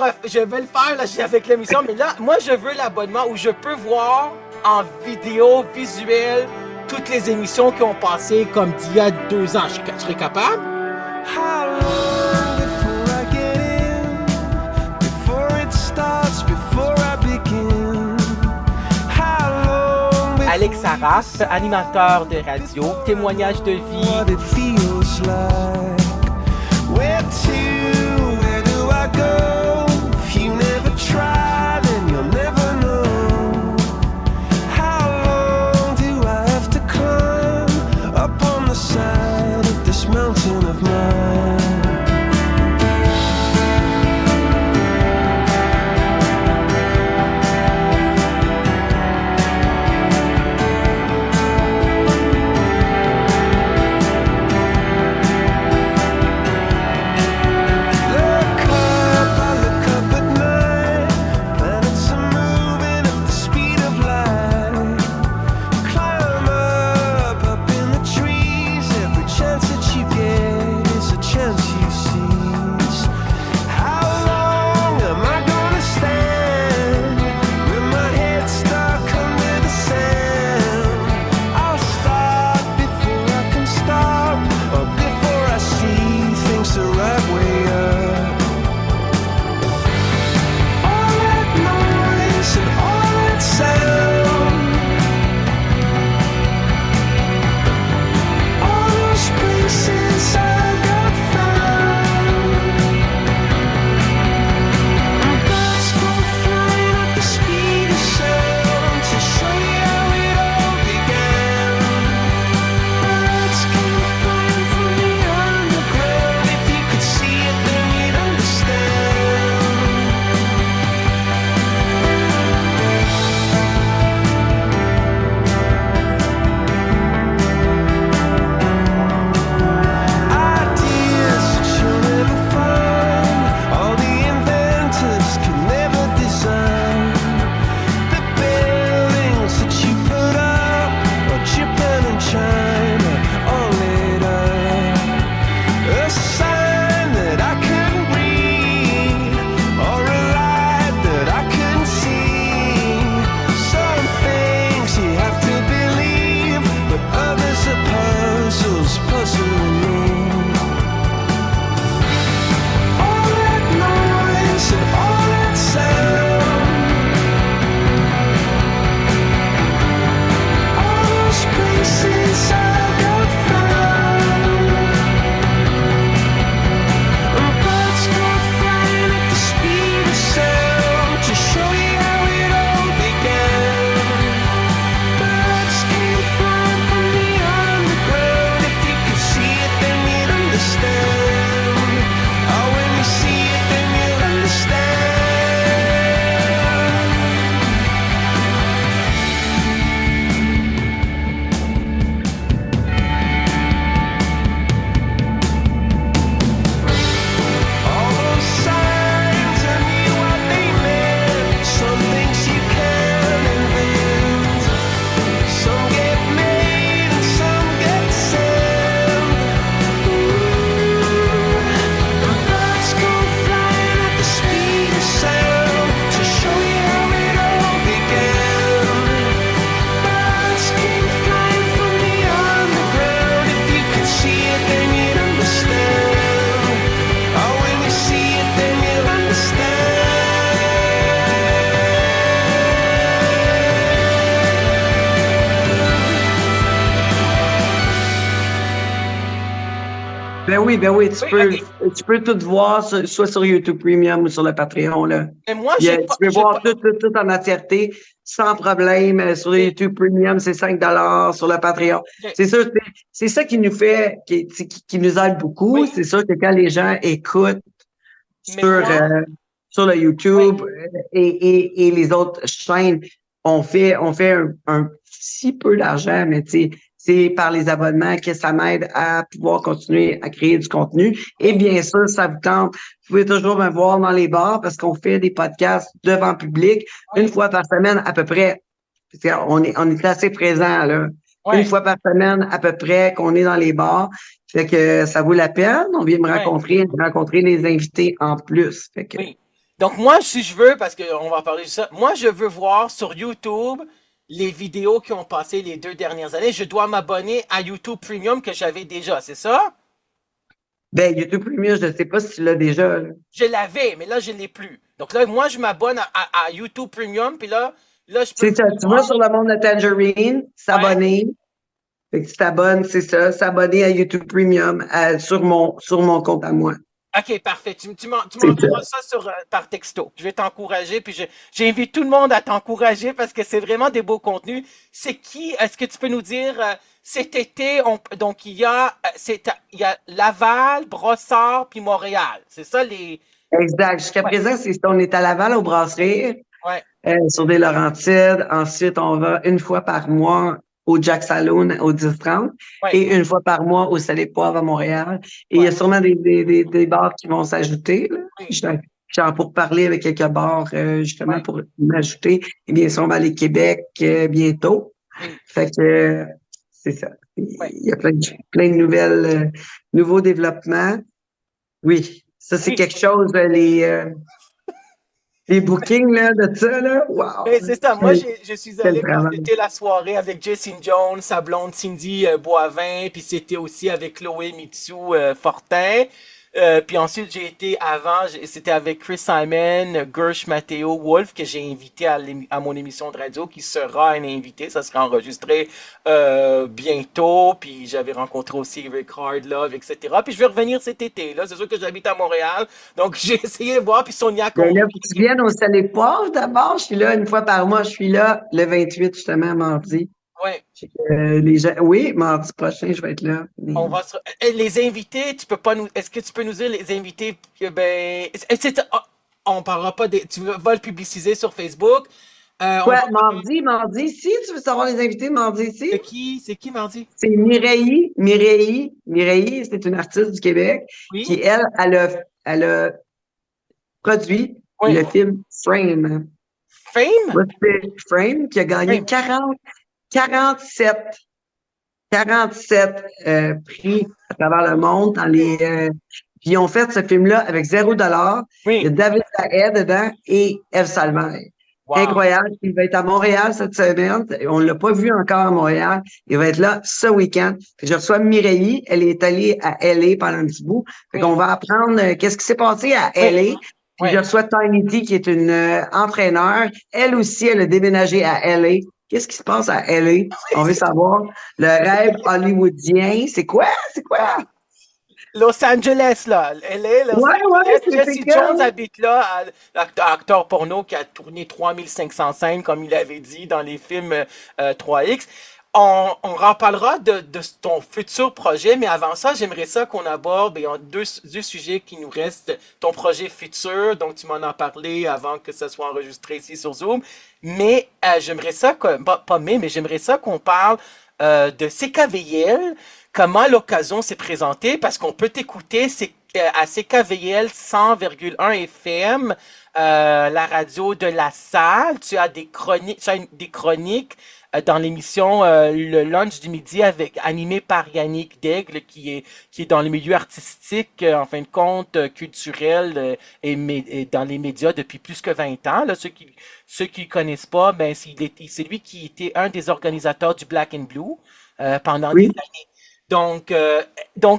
faire là, avec l'émission, mais là, moi je veux l'abonnement où je peux voir en vidéo, visuel, toutes les émissions qui ont passé comme d'il y a 2 ans. Je serais capable? How long before I get in? Before it starts, before I begin? How long before Alex Arras, animateur de radio, témoignage de vie. what it feels like? Where to? Where do I go? If you never try, then you'll never know. How long do I have to climb up on the side of this mountain of mine? Ben oui, Oui, ok. tu peux tout voir, soit sur YouTube Premium ou sur le Patreon, là. Mais moi, Tu peux j'ai voir pas. tout en entièreté, sans problème. Sur le Ok, YouTube Premium, c'est 5 $ sur le Patreon. ok. C'est sûr, c'est ça qui nous fait, qui nous aide beaucoup. Oui, C'est sûr que quand les gens écoutent mais moi, sur le oui, YouTube et les autres chaînes, on fait un petit peu d'argent, mais tu sais, c'est par les abonnements que ça m'aide à pouvoir continuer à créer du contenu. Et oui, bien sûr, ça vous tente, vous pouvez toujours me voir dans les bars parce qu'on fait des podcasts devant public une oui, fois par semaine à peu près. Parce on est assez présent, là. Une oui, fois par semaine à peu près qu'on est dans les bars. Fait que ça vaut la peine. On vient me oui, rencontrer les invités en plus. Fait que, oui. Donc moi, si je veux, parce qu'on va parler de ça, moi, je veux voir sur YouTube les vidéos qui ont passé les 2 dernières années. Je dois m'abonner à YouTube Premium que j'avais déjà, c'est ça? ben, YouTube Premium, je ne sais pas si tu l'as déjà, là. Je l'avais, mais là, je l'ai plus. Donc là, moi, je m'abonne à YouTube Premium, puis là, je peux C'est ça. plus Tu vas voir. sur le monde de Tangerine, Ouais. s'abonner. Fait que tu t'abonnes, c'est ça, s'abonner à YouTube Premium sur mon compte à moi. OK, parfait. Tu C'est ça. m'enverras ça par texto. Je vais t'encourager, puis j'invite tout le monde à t'encourager parce que c'est vraiment des beaux contenus. C'est qui, est-ce que tu peux nous dire, cet été, donc il y a Laval, Brossard, puis Montréal. C'est ça les... Exact. Jusqu'à Ouais, présent, c'est ça. On est à Laval, au Brasserie, ouais, sur des Laurentides. Ensuite, on va une fois par mois au Jack Saloon au 10-30 ouais, et une fois par mois au Salé Poivre à Montréal. Et il y a ouais, sûrement des bars qui vont s'ajouter, là. oui, Je suis en pour parler avec quelques bars, justement, ouais, pour m'ajouter. Et bien sûr, on va aller Québec, bientôt. oui, Fait que, c'est ça. ouais, Il y a plein de nouveaux développements. Oui, ça, c'est oui. quelque chose, les bookings, là, de ça, là. Wow! Mais c'est ça, moi je suis Quel allé quand travail. c'était la soirée avec Jason Jones, sa blonde Cindy Boivin, puis c'était aussi avec Chloé Mitsu Fortin. Puis ensuite j'ai été c'était avec Chris Simon, Gersh Matteo Wolf que j'ai invité à mon émission de radio qui sera un invité, ça sera enregistré bientôt. Puis j'avais rencontré aussi Rick Hard Love, etc. Puis je vais revenir cet été, là, c'est sûr que j'habite à Montréal, donc j'ai essayé de voir, puis Sonia Ben là, Conry. faut que tu viennes au Salé Poivre d'abord. Je suis là une fois par mois. Je suis là le 28, justement, mardi. Ouais. Les gens, oui, mardi prochain, je vais être là. On va se... Les invités, tu peux pas nous. Est-ce que tu peux nous dire les invités que ben. On parlera pas des. Tu vas le publiciser sur Facebook. On Quoi, va parler mardi, si tu veux savoir les invités, mardi, ici, de qui? C'est qui mardi? c'est Mireille, c'est une artiste du Québec Oui? qui, elle a produit Oui. le film Frame. Fame? Ouais, c'est Frame qui a gagné Fame. 47 prix à travers le monde puis ils ont fait ce film-là avec 0 $. Il y a Oui. David Lahaye dedans et Eve Salvaire. Wow. Incroyable. Il va être à Montréal cette semaine. On ne l'a pas vu encore à Montréal. Il va être là ce week-end. Fait que je reçois Mireille. Elle est allée à LA pendant un petit bout. Fait Oui. qu'on va apprendre qu'est-ce qui s'est passé à Oui. LA. Puis Oui. je reçois Tiny T, qui est une entraîneur. Elle aussi, elle a déménagé à LA. Qu'est-ce qui se passe à LA? On veut savoir. Le rêve hollywoodien, c'est quoi? C'est quoi? Ah. Los Angeles, là. Los Ouais, Angeles. Jesse c'est Jones comme. habite là, acteur porno qui a tourné 3500 scènes, comme il avait dit dans les films 3X. On reparlera de ton futur projet, mais avant ça, j'aimerais ça qu'on aborde deux sujets qui nous restent. Ton projet futur, donc tu m'en as parlé avant que ça soit enregistré ici sur Zoom. Mais j'aimerais ça, mais j'aimerais ça qu'on parle de CKVL, comment l'occasion s'est présentée, parce qu'on peut t'écouter à CKVL 100,1 FM, la radio de la salle. Tu as des chroniques dans l'émission Le Lunch du midi animé par Yannick Daigle qui est dans le milieu artistique, en fin de compte, culturel et dans les médias depuis plus que 20 ans. Là, ceux qui connaissent pas, ben c'est lui qui était un des organisateurs du Black and Blue pendant des Oui. années. Donc,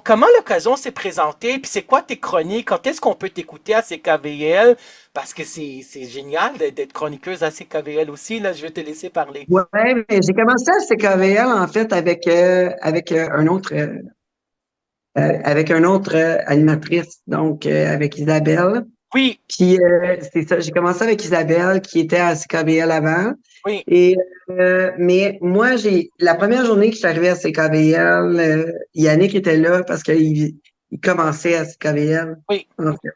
comment l'occasion s'est présentée? Puis c'est quoi tes chroniques? Quand est-ce qu'on peut t'écouter à CKVL? Parce que c'est génial d'être chroniqueuse à CKVL aussi. Là, je vais te laisser parler. Ouais, mais j'ai commencé à CKVL, en fait, avec un autre avec une autre animatrice, donc avec Isabelle. Oui, Puis c'est ça, j'ai commencé avec Isabelle qui était à CKVL avant. oui, Et mais moi, la première journée que je suis arrivée à CKVL, Yannick était là parce il commençait à CKVL. oui. En fait.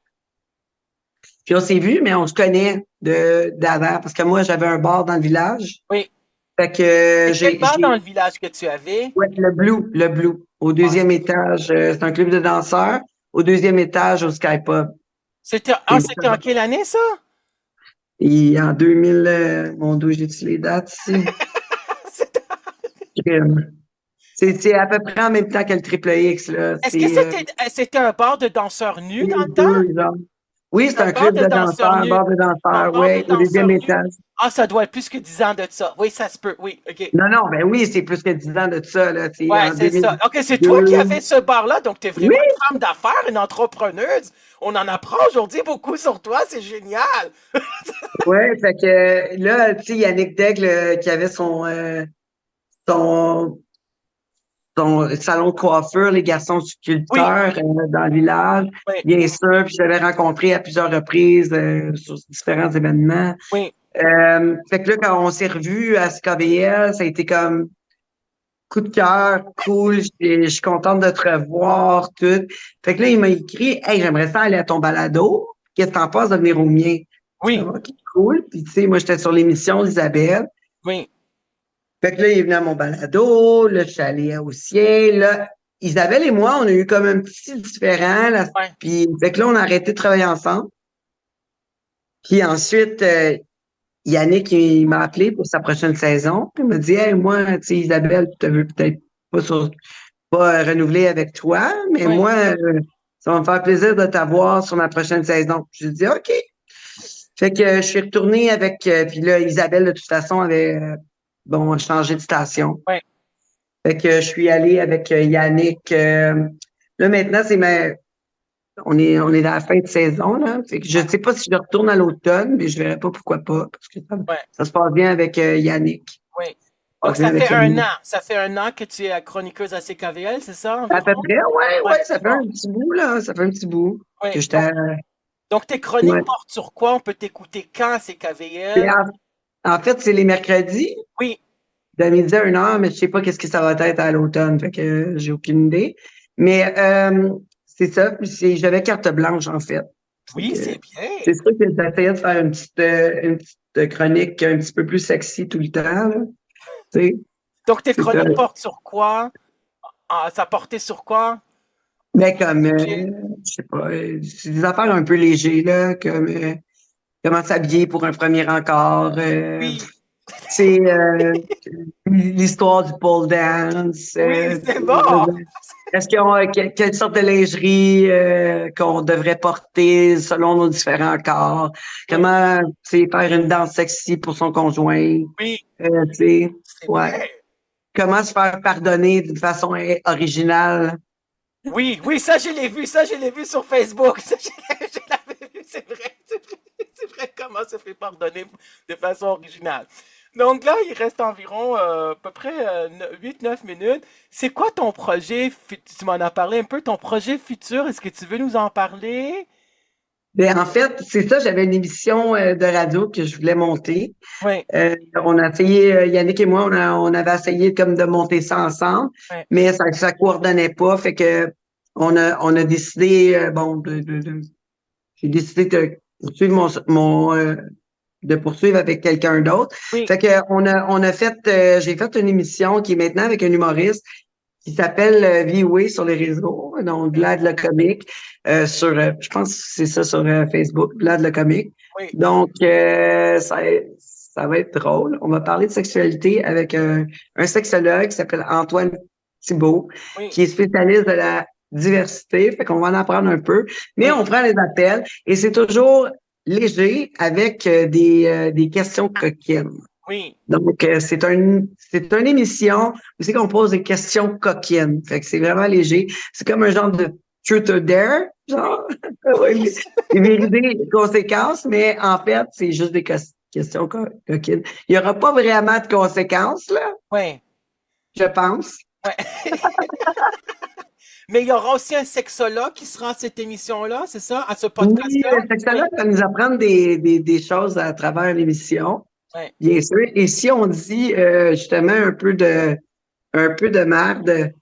Puis on s'est vu, mais on se connaît d'avant parce que moi, j'avais un bar dans le village. Oui. Fait que Et quel bar dans le village que tu avais? ouais, le Blue. Au deuxième étage, c'est un club de danseurs. Au deuxième étage, au Sky Pub. C'était en quelle année, ça? Et en 2000, mon Dieu, j'ai-tu les dates ici? C'était- Crime. C'est à peu près en même temps que le Triple X, là. Est-ce que c'était un bar de danseurs nus dans le temps? Genre. Oui, c'est un bar club de de danseurs danseurs, nus. bar de Un danseurs, bar oui, de au deuxième danseurs nus. étage. Ah, ça doit être plus que 10 ans de ça. Oui, ça se peut. Oui, OK. Non, ben oui, c'est plus que 10 ans de ça, là. C'est Ouais, en c'est ça. 2002. OK, c'est toi qui as fait ce bar-là, donc tu es Oui, vraiment une femme d'affaires, une entrepreneuse. On en apprend aujourd'hui beaucoup sur toi, c'est génial. ouais, fait que là, tu sais, Yannick Daigle qui avait son, son salon de coiffure, les garçons Oui, sculpteurs dans le village, oui, bien sûr, puis je l'avais rencontré à plusieurs reprises sur différents événements. oui, Fait que là, quand on s'est revus à SKBL, ça a été comme coup de cœur, cool, je suis contente de te revoir, tout. Fait que là, il m'a écrit, hey, j'aimerais ça aller à ton balado. Qu'est-ce que t'en penses de venir au mien? Je suis oui, comme, OK, cool. Puis, tu sais, moi, j'étais sur l'émission d'Isabelle. oui, Fait que là, il est venu à mon balado. Là, je suis allée au sien. Là, Isabelle et moi, on a eu comme un petit différent. Là, ouais, puis, fait que là, on a arrêté de travailler ensemble. Puis ensuite, Yannick, il m'a appelé pour sa prochaine saison. Puis il m'a dit, hey, moi, tu sais, Isabelle, tu te veux peut-être pas renouveler avec toi, mais oui, moi, ça va me faire plaisir de t'avoir sur ma prochaine saison. J'ai dit, OK. Fait que je suis retournée avec, puis là, Isabelle, de toute façon, avait, changé de station. oui. Fait que je suis allée avec Yannick. Là, maintenant, on est dans la fin de saison, là. Fait que je ne sais pas si je retourne à l'automne, mais je verrai pas pourquoi pas, parce que Ouais, ça se passe bien avec Yannick. oui. Ça Donc, se passe bien ça avec fait un Yannick. an. Ça fait un an que tu es chroniqueuse à CKVL, c'est ça, À peu environ? près, ouais, Ouais, ça fait bon. un petit bout, là. Ça fait un petit bout Oui. que j'étais. Donc, tes chroniques Ouais. portent sur quoi? On peut t'écouter quand à Et CKVL? en fait, c'est les mercredis, Oui, de midi à 1 heure, mais je sais pas qu'est-ce que ça va être à l'automne, fait que j'ai aucune idée. Mais c'est ça, puis j'avais carte blanche, en fait. Fait oui, que c'est bien. c'est sûr que j'essayais de faire une petite chronique un petit peu plus sexy tout le temps, là. Tu sais, Donc, tes c'est chroniques portent sur quoi? Ah, ça portait sur quoi? mais comme, Sujet? je sais pas, c'est des affaires un peu légères, là, comme comment s'habiller pour un premier encart, Oui, c'est l'histoire du pole dance. oui, c'est bon. Est-ce qu'ils ont quelle sorte de lingerie qu'on devrait porter selon nos différents corps? Oui, Comment, tu sais, faire une danse sexy pour son conjoint? oui, Tu sais, c'est ouais. vrai. Comment se faire pardonner d'une façon originale? Oui, oui, ça, je l'ai vu sur Facebook. Ça, je l'avais vu, c'est vrai comment se fait pardonner de façon originale. Donc là, il reste environ à peu près 8-9 minutes. C'est quoi ton projet? Tu m'en as parlé un peu, ton projet futur, est-ce que tu veux nous en parler? Ben, en fait, c'est ça, j'avais une émission de radio que je voulais monter. Oui, On a essayé, Yannick et moi, on avait essayé comme de monter ça ensemble, oui, mais ça coordonnait pas. Fait que on a décidé, j'ai décidé de poursuivre de poursuivre avec quelqu'un d'autre. oui, Fait que on a fait, j'ai fait une émission qui est maintenant avec un humoriste qui s'appelle V-Way sur les réseaux, donc oui, Vlad le comique, je pense que c'est ça sur Facebook, Vlad le comique. oui, Donc, ça va être drôle. On va parler de sexualité avec un sexologue qui s'appelle Antoine Thibault, oui, qui est spécialiste de la diversité. Fait qu'on va en apprendre un peu. Mais oui, on prend les appels et c'est toujours léger avec des questions coquines. oui. Donc, c'est une émission où c'est qu'on pose des questions coquines. Fait que c'est vraiment léger. C'est comme un genre de truth or dare, genre. Oui, Les vérités, les conséquences, mais en fait, c'est juste des questions coquines. Il n'y aura pas vraiment de conséquences, là, oui. je pense. Ouais. Mais il y aura aussi un sexologue qui sera à cette émission-là, c'est ça? À ce Oui, podcast-là? fait que ça là, va nous apprendre des choses à travers l'émission, Ouais. bien sûr. Et si on dit justement un peu de merde,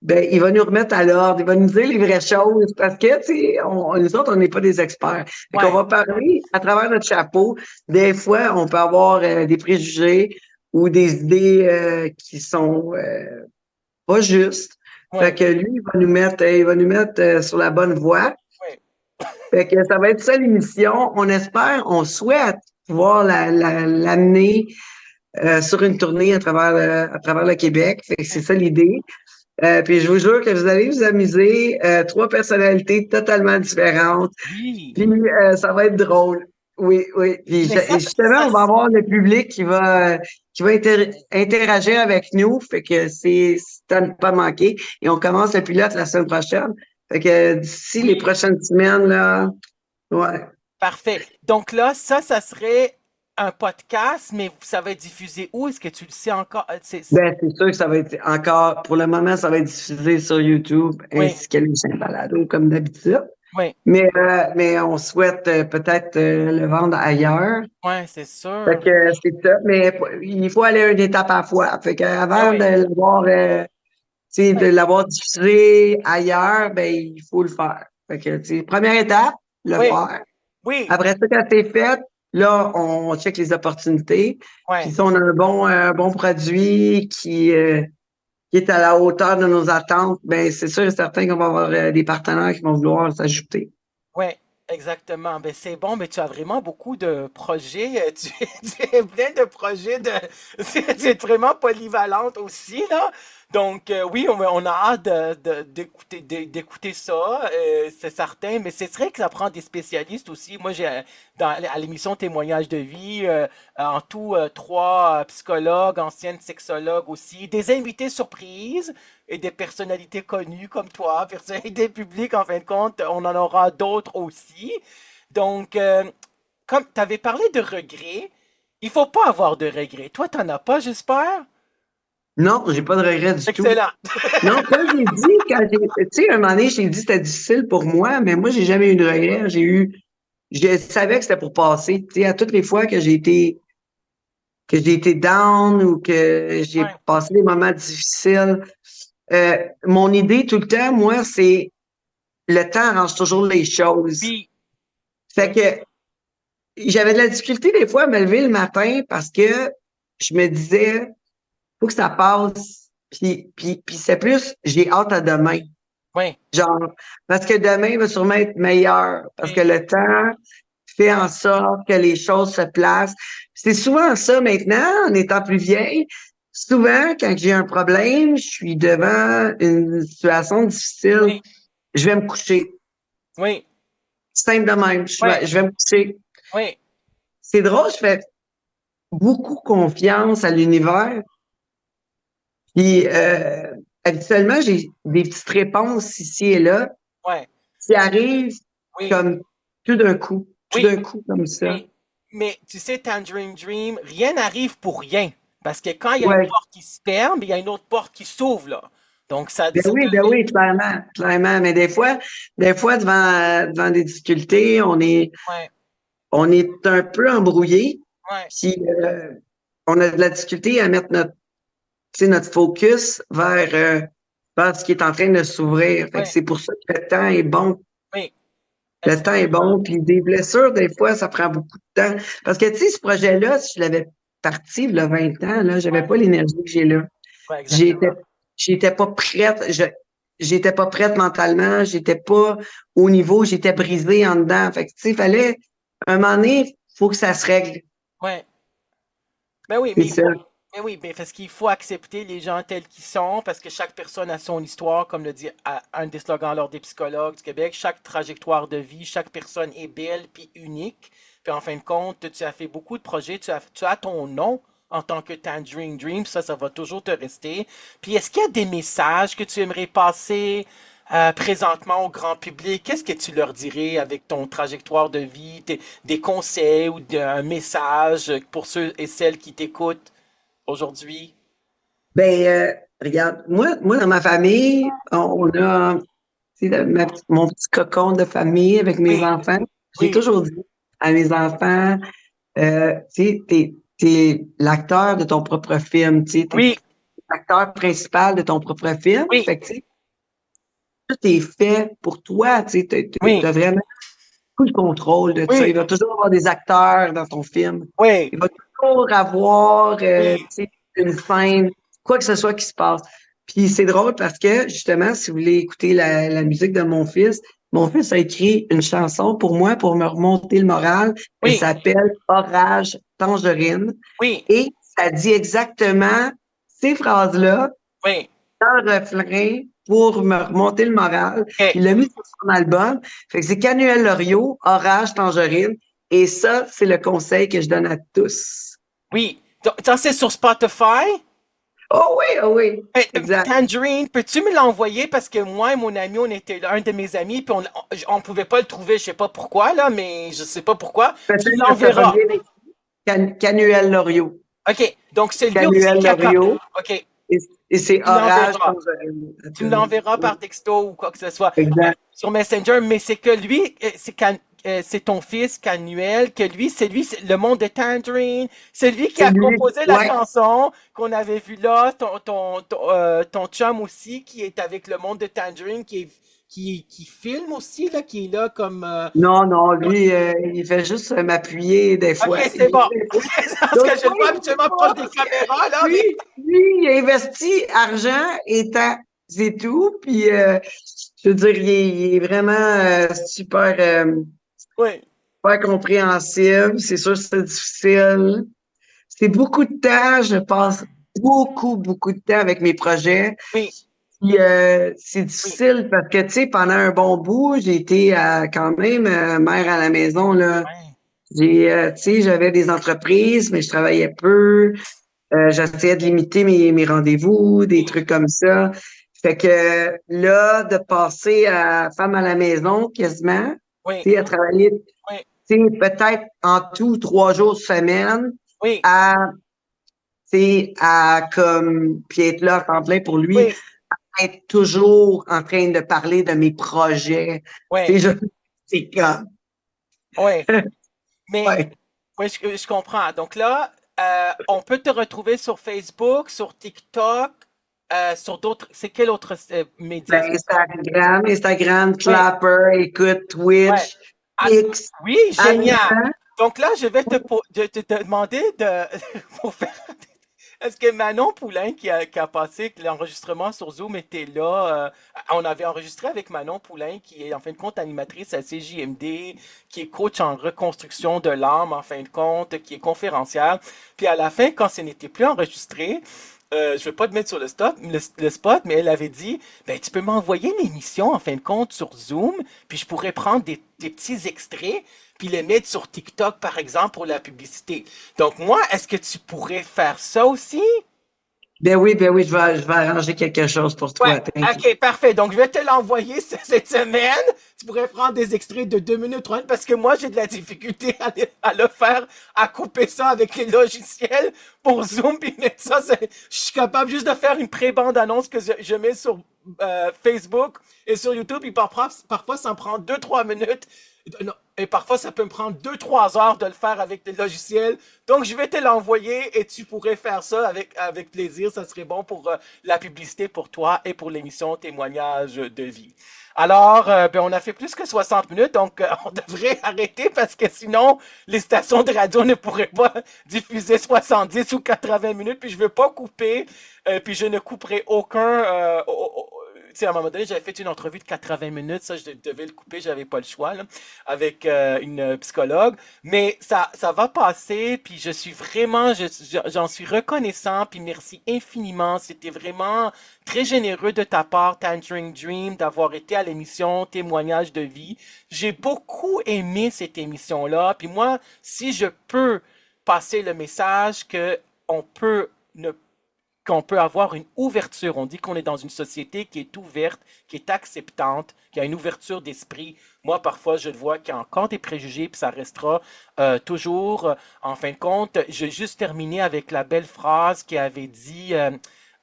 ben, il va nous remettre à l'ordre, il va nous dire les vraies choses parce que, tu sais, nous autres, on n'est pas des experts. Fait qu'on Ouais. va parler à travers notre chapeau. Des fois, on peut avoir des préjugés ou des idées qui sont pas justes. Fait Ouais. que lui, il va nous mettre sur la bonne voie. Ouais. Fait que ça va être ça l'émission. On espère, on souhaite pouvoir l'amener sur une tournée à travers le Québec. Fait que c'est ça l'idée. Puis je vous jure que vous allez vous amuser. Trois personnalités totalement différentes. Oui. Puis ça va être drôle. Oui, oui. Puis Mais ça, justement, on va avoir le public qui va interagir avec nous. Fait que c'est à ne pas manquer. Et on commence le pilote la semaine prochaine. Fait que d'ici les prochaines semaines, là, ouais. parfait. Donc là, ça serait un podcast, mais ça va être diffusé où? Est-ce que tu le sais encore? Ben, c'est sûr que ça va être encore, pour le moment, ça va être diffusé sur YouTube Oui, ainsi que les chaînes balado comme d'habitude. oui, Mais on souhaite peut-être le vendre ailleurs. oui, c'est Fait sûr. que c'est ça. Mais il faut aller une étape à la fois. Fait que Ah avant oui, de l'avoir, tu sais, de oui, l'avoir diffusé ailleurs, ben, il faut le faire. Fait que, tu sais, première étape, le oui, faire. oui, Après ça, quand c'est fait, là, on check les opportunités. Puis oui. si on a un bon produit qui est à la hauteur de nos attentes, ben c'est sûr et certain qu'on va avoir des partenaires qui vont vouloir s'ajouter. Oui, exactement. Ben, c'est bon, mais tu as vraiment beaucoup de projets. Tu es plein de projets tu es vraiment polyvalente aussi, là. Donc, oui, on a hâte d'écouter ça, c'est certain. Mais c'est vrai que ça prend des spécialistes aussi. Moi, à l'émission Témoignages de vie, en tout, trois psychologues, anciennes sexologues aussi, des invités surprises et des personnalités connues comme toi, personnalités publiques, en fin de compte, on en aura d'autres aussi. Donc, comme tu avais parlé de regrets, il faut pas avoir de regrets. Toi, t'en as pas, j'espère? Non, j'ai pas de regrets du tout. Excellent. Non, tu sais, un moment donné, j'ai dit que c'était difficile pour moi, mais moi, j'ai jamais eu de regrets. Je savais que c'était pour passer. Tu sais, à toutes les fois que j'ai été down ou que j'ai Ouais. passé des moments difficiles, mon idée tout le temps, moi, c'est le temps arrange toujours les choses. Puis, Fait oui, que j'avais de la difficulté des fois à me lever le matin parce que je me disais, faut que ça passe. Puis c'est plus, j'ai hâte à demain. oui, Genre, parce que demain va sûrement être meilleur. Parce que oui, le temps fait en oui, sorte que les choses se placent. C'est souvent ça maintenant, en étant plus vieille. Souvent, quand j'ai un problème, je suis devant une situation difficile, oui, je vais me coucher. oui, Simple de même. oui, Je vais me coucher. oui, C'est drôle, je fais beaucoup confiance à l'univers. Puis habituellement, j'ai des petites réponses ici et là oui, qui arrivent oui, comme tout oui, d'un coup comme ça. oui. Mais tu sais, Tangerine Dream, rien n'arrive pour rien. Parce que quand il y a une Ouais, porte qui se ferme, il y a une autre porte qui s'ouvre, là. Donc, ben oui, clairement, clairement. Mais des fois devant des difficultés, ouais, on est un peu embrouillé. ouais, Puis on a de la difficulté à mettre tu sais, notre focus vers ce qui est en train de s'ouvrir. Fait que ouais, c'est pour ça que le temps est bon. oui, Le temps est exactement. bon, puis des blessures, des fois, ça prend beaucoup de temps. Parce que, tu sais, ce projet-là, si je l'avais parti il y a 20 ans, là, j'avais Ouais, pas l'énergie que j'ai là. ouais, J'étais, exactement. j'étais pas prête, j'étais pas prête mentalement, j'étais pas au niveau, j'étais brisée en dedans. Fait que, tu sais, il fallait, un moment donné, faut que ça se règle. Ouais. Ben oui, C'est mais il ça. faut, mais oui, mais parce qu'il faut accepter les gens tels qu'ils sont, parce que chaque personne a son histoire, comme le dit un des slogans lors des psychologues du Québec, chaque trajectoire de vie, chaque personne est belle puis unique. Puis en fin de compte, tu as fait beaucoup de projets, tu as ton nom en tant que Tangerine Dream, ça va toujours te rester. Puis est-ce qu'il y a des messages que tu aimerais passer présentement au grand public? Qu'est-ce que tu leur dirais avec ton trajectoire de vie, des conseils ou un message pour ceux et celles qui t'écoutent aujourd'hui? Ben, regarde, moi, dans ma famille, on a tu sais, mon petit cocon de famille avec mes Oui, enfants. J'ai oui, toujours dit à mes enfants, tu sais, t'es l'acteur de ton propre film, tu sais, t'es oui, l'acteur principal de ton propre film. oui, Fait que, tu sais, tout est fait pour toi, tu sais, oui, t'as vraiment tout le contrôle de ça. oui, Il va toujours avoir des acteurs dans ton film. oui, Il va toujours avoir, tu oui, sais, une scène, quoi que ce soit qui se passe. Puis c'est drôle parce que, justement, si vous voulez écouter la musique de mon fils a écrit une chanson pour moi pour me remonter le moral. Elle oui, s'appelle Orage Tangerine. oui, Et ça dit exactement ces phrases-là oui. dans le refrain pour me remonter le moral. OK. Il l'a mis sur son album. Fait que c'est Canuel Loriot, Orage Tangerine. Et ça, c'est le conseil que je donne à tous. Oui. Donc, ça, c'est sur Spotify? Oh oui, exact. Tangerine, peux-tu me l'envoyer? Parce que moi et mon ami, on était là, un de mes amis, puis on pouvait pas le trouver, je sais pas pourquoi, là, mais je sais pas pourquoi. Tu me Peut-être que ça va l'enverras. bien être Canuel Loriot. OK. Donc, c'est lui aussi Canuel qui a... Loriot. OK. Et c'est Tu me Orage l'enverras. Tangerine. Tu me l'enverras par texto ou quoi que ce soit Exact. sur Messenger, mais c'est que lui, c'est ton fils, Canuel, que lui, c'est le monde de Tangerine. C'est lui qui C'est a lui. composé la Ouais. chanson qu'on avait vue là, ton chum aussi, qui est avec le monde de Tangerine, qui filme aussi, là, qui est là comme... Non, lui, il fait juste m'appuyer des Ok, fois. c'est bon. Parce que D'autres je le fois, vois il habituellement proche des caméras, là, mais... lui, il a investi argent et temps. C'est tout. Puis, je veux dire, il est vraiment super, Oui, super compréhensible. C'est sûr que c'est difficile. C'est beaucoup de temps. Je passe beaucoup de temps avec mes projets. oui, Puis, c'est oui. difficile parce que, tu sais, pendant un bon bout, j'ai été quand même mère à la maison, là. Ouais. Tu sais, j'avais des entreprises, mais je travaillais peu. J'essayais de limiter mes rendez-vous, des Oui, trucs comme ça. Fait que là, de passer à femme à la maison quasiment, oui, tu sais, à travailler, oui, tu sais, peut-être en tout 3 jours semaine, oui, à, tu sais, à comme, puis être là à temps plein pour lui, oui, être toujours en train de parler de mes projets. Tu oui, sais, c'est comme, oui. Mais ouais. oui, je comprends. Donc là, on peut te retrouver sur Facebook, sur TikTok, sur d'autres. C'est quel autre média? Ben, Instagram, Oui, Clapper, écoute, oui. Twitch, Ah, X, oui, génial. Adnan. Donc là, je vais te demander de pour faire. Est-ce que Manon Poulain qui a passé l'enregistrement sur Zoom était là? On avait enregistré avec Manon Poulain, qui est en fin de compte animatrice à CJMD, qui est coach en reconstruction de l'âme en fin de compte, qui est conférencière. Puis à la fin, quand ce n'était plus enregistré, je vais pas te mettre sur le spot, mais elle avait dit, ben tu peux m'envoyer une émission en fin de compte sur Zoom, puis je pourrais prendre des petits extraits, puis les mettre sur TikTok par exemple pour la publicité. Donc moi, est-ce que tu pourrais faire ça aussi? Ben oui, je vais arranger quelque chose pour Ouais, toi, t'inquiète. ok, parfait. Donc, je vais te l'envoyer cette semaine. Tu pourrais prendre des extraits de 2 minutes 30 parce que moi, j'ai de la difficulté à le faire, à couper ça avec les logiciels pour Zoom puis mettre ça. Je suis capable juste de faire une pré-bande annonce que je mets sur Facebook et sur YouTube. Et parfois, ça me prend 2-3 minutes. Non, et parfois, ça peut me prendre 2-3 heures de le faire avec des logiciels. Donc, je vais te l'envoyer et tu pourrais faire ça avec plaisir. Ça serait bon pour la publicité pour toi et pour l'émission Témoignage de vie. Alors, ben, on a fait plus que 60 minutes, donc on devrait arrêter parce que sinon, les stations de radio ne pourraient pas diffuser 70 ou 80 minutes, puis je veux pas couper, puis je ne couperai aucun... tu sais, à un moment donné, j'avais fait une entrevue de 80 minutes, ça, je devais le couper, j'avais pas le choix, là, avec une psychologue. Mais ça va passer, puis je suis vraiment, j'en suis reconnaissant, puis merci infiniment. C'était vraiment très généreux de ta part, Tangerine Dream, d'avoir été à l'émission Témoignage de vie. J'ai beaucoup aimé cette émission-là, puis moi, si je peux passer le message que on peut ne qu'on peut avoir une ouverture. On dit qu'on est dans une société qui est ouverte, qui est acceptante, qui a une ouverture d'esprit. Moi, parfois, je le vois qu'il y a encore des préjugés, puis ça restera toujours. En fin de compte, je vais juste terminer avec la belle phrase qui avait dit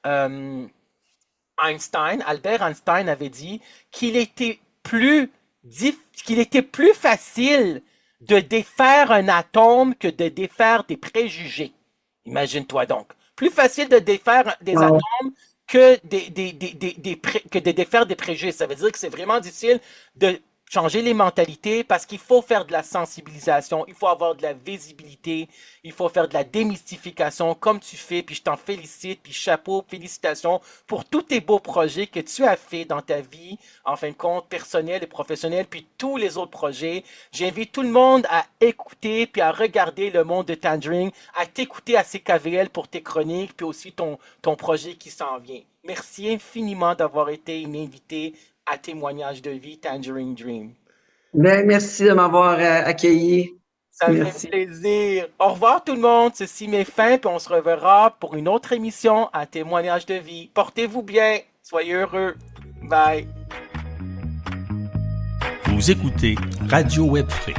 euh, Albert Einstein avait dit qu'il était plus facile de défaire un atome que de défaire des préjugés. Imagine-toi donc. Plus facile de défaire des Wow. atomes que que de défaire des préjugés. Ça veut dire que c'est vraiment difficile de changer les mentalités parce qu'il faut faire de la sensibilisation, il faut avoir de la visibilité, il faut faire de la démystification comme tu fais, puis je t'en félicite, puis chapeau, félicitations pour tous tes beaux projets que tu as fait dans ta vie, en fin de compte, personnelle et professionnelle, puis tous les autres projets. J'invite tout le monde à écouter, puis à regarder le monde de Tangerine, à t'écouter à CKVL pour tes chroniques, puis aussi ton projet qui s'en vient. Merci infiniment d'avoir été une invitée à Témoignage de vie Tangerine Dream. Ben, merci de m'avoir accueilli. Ça me Merci. fait plaisir. Au revoir tout le monde. Ceci met fin, puis on se reverra pour une autre émission à Témoignage de vie. Portez-vous bien. Soyez heureux. Bye. Vous écoutez Radio Web Free.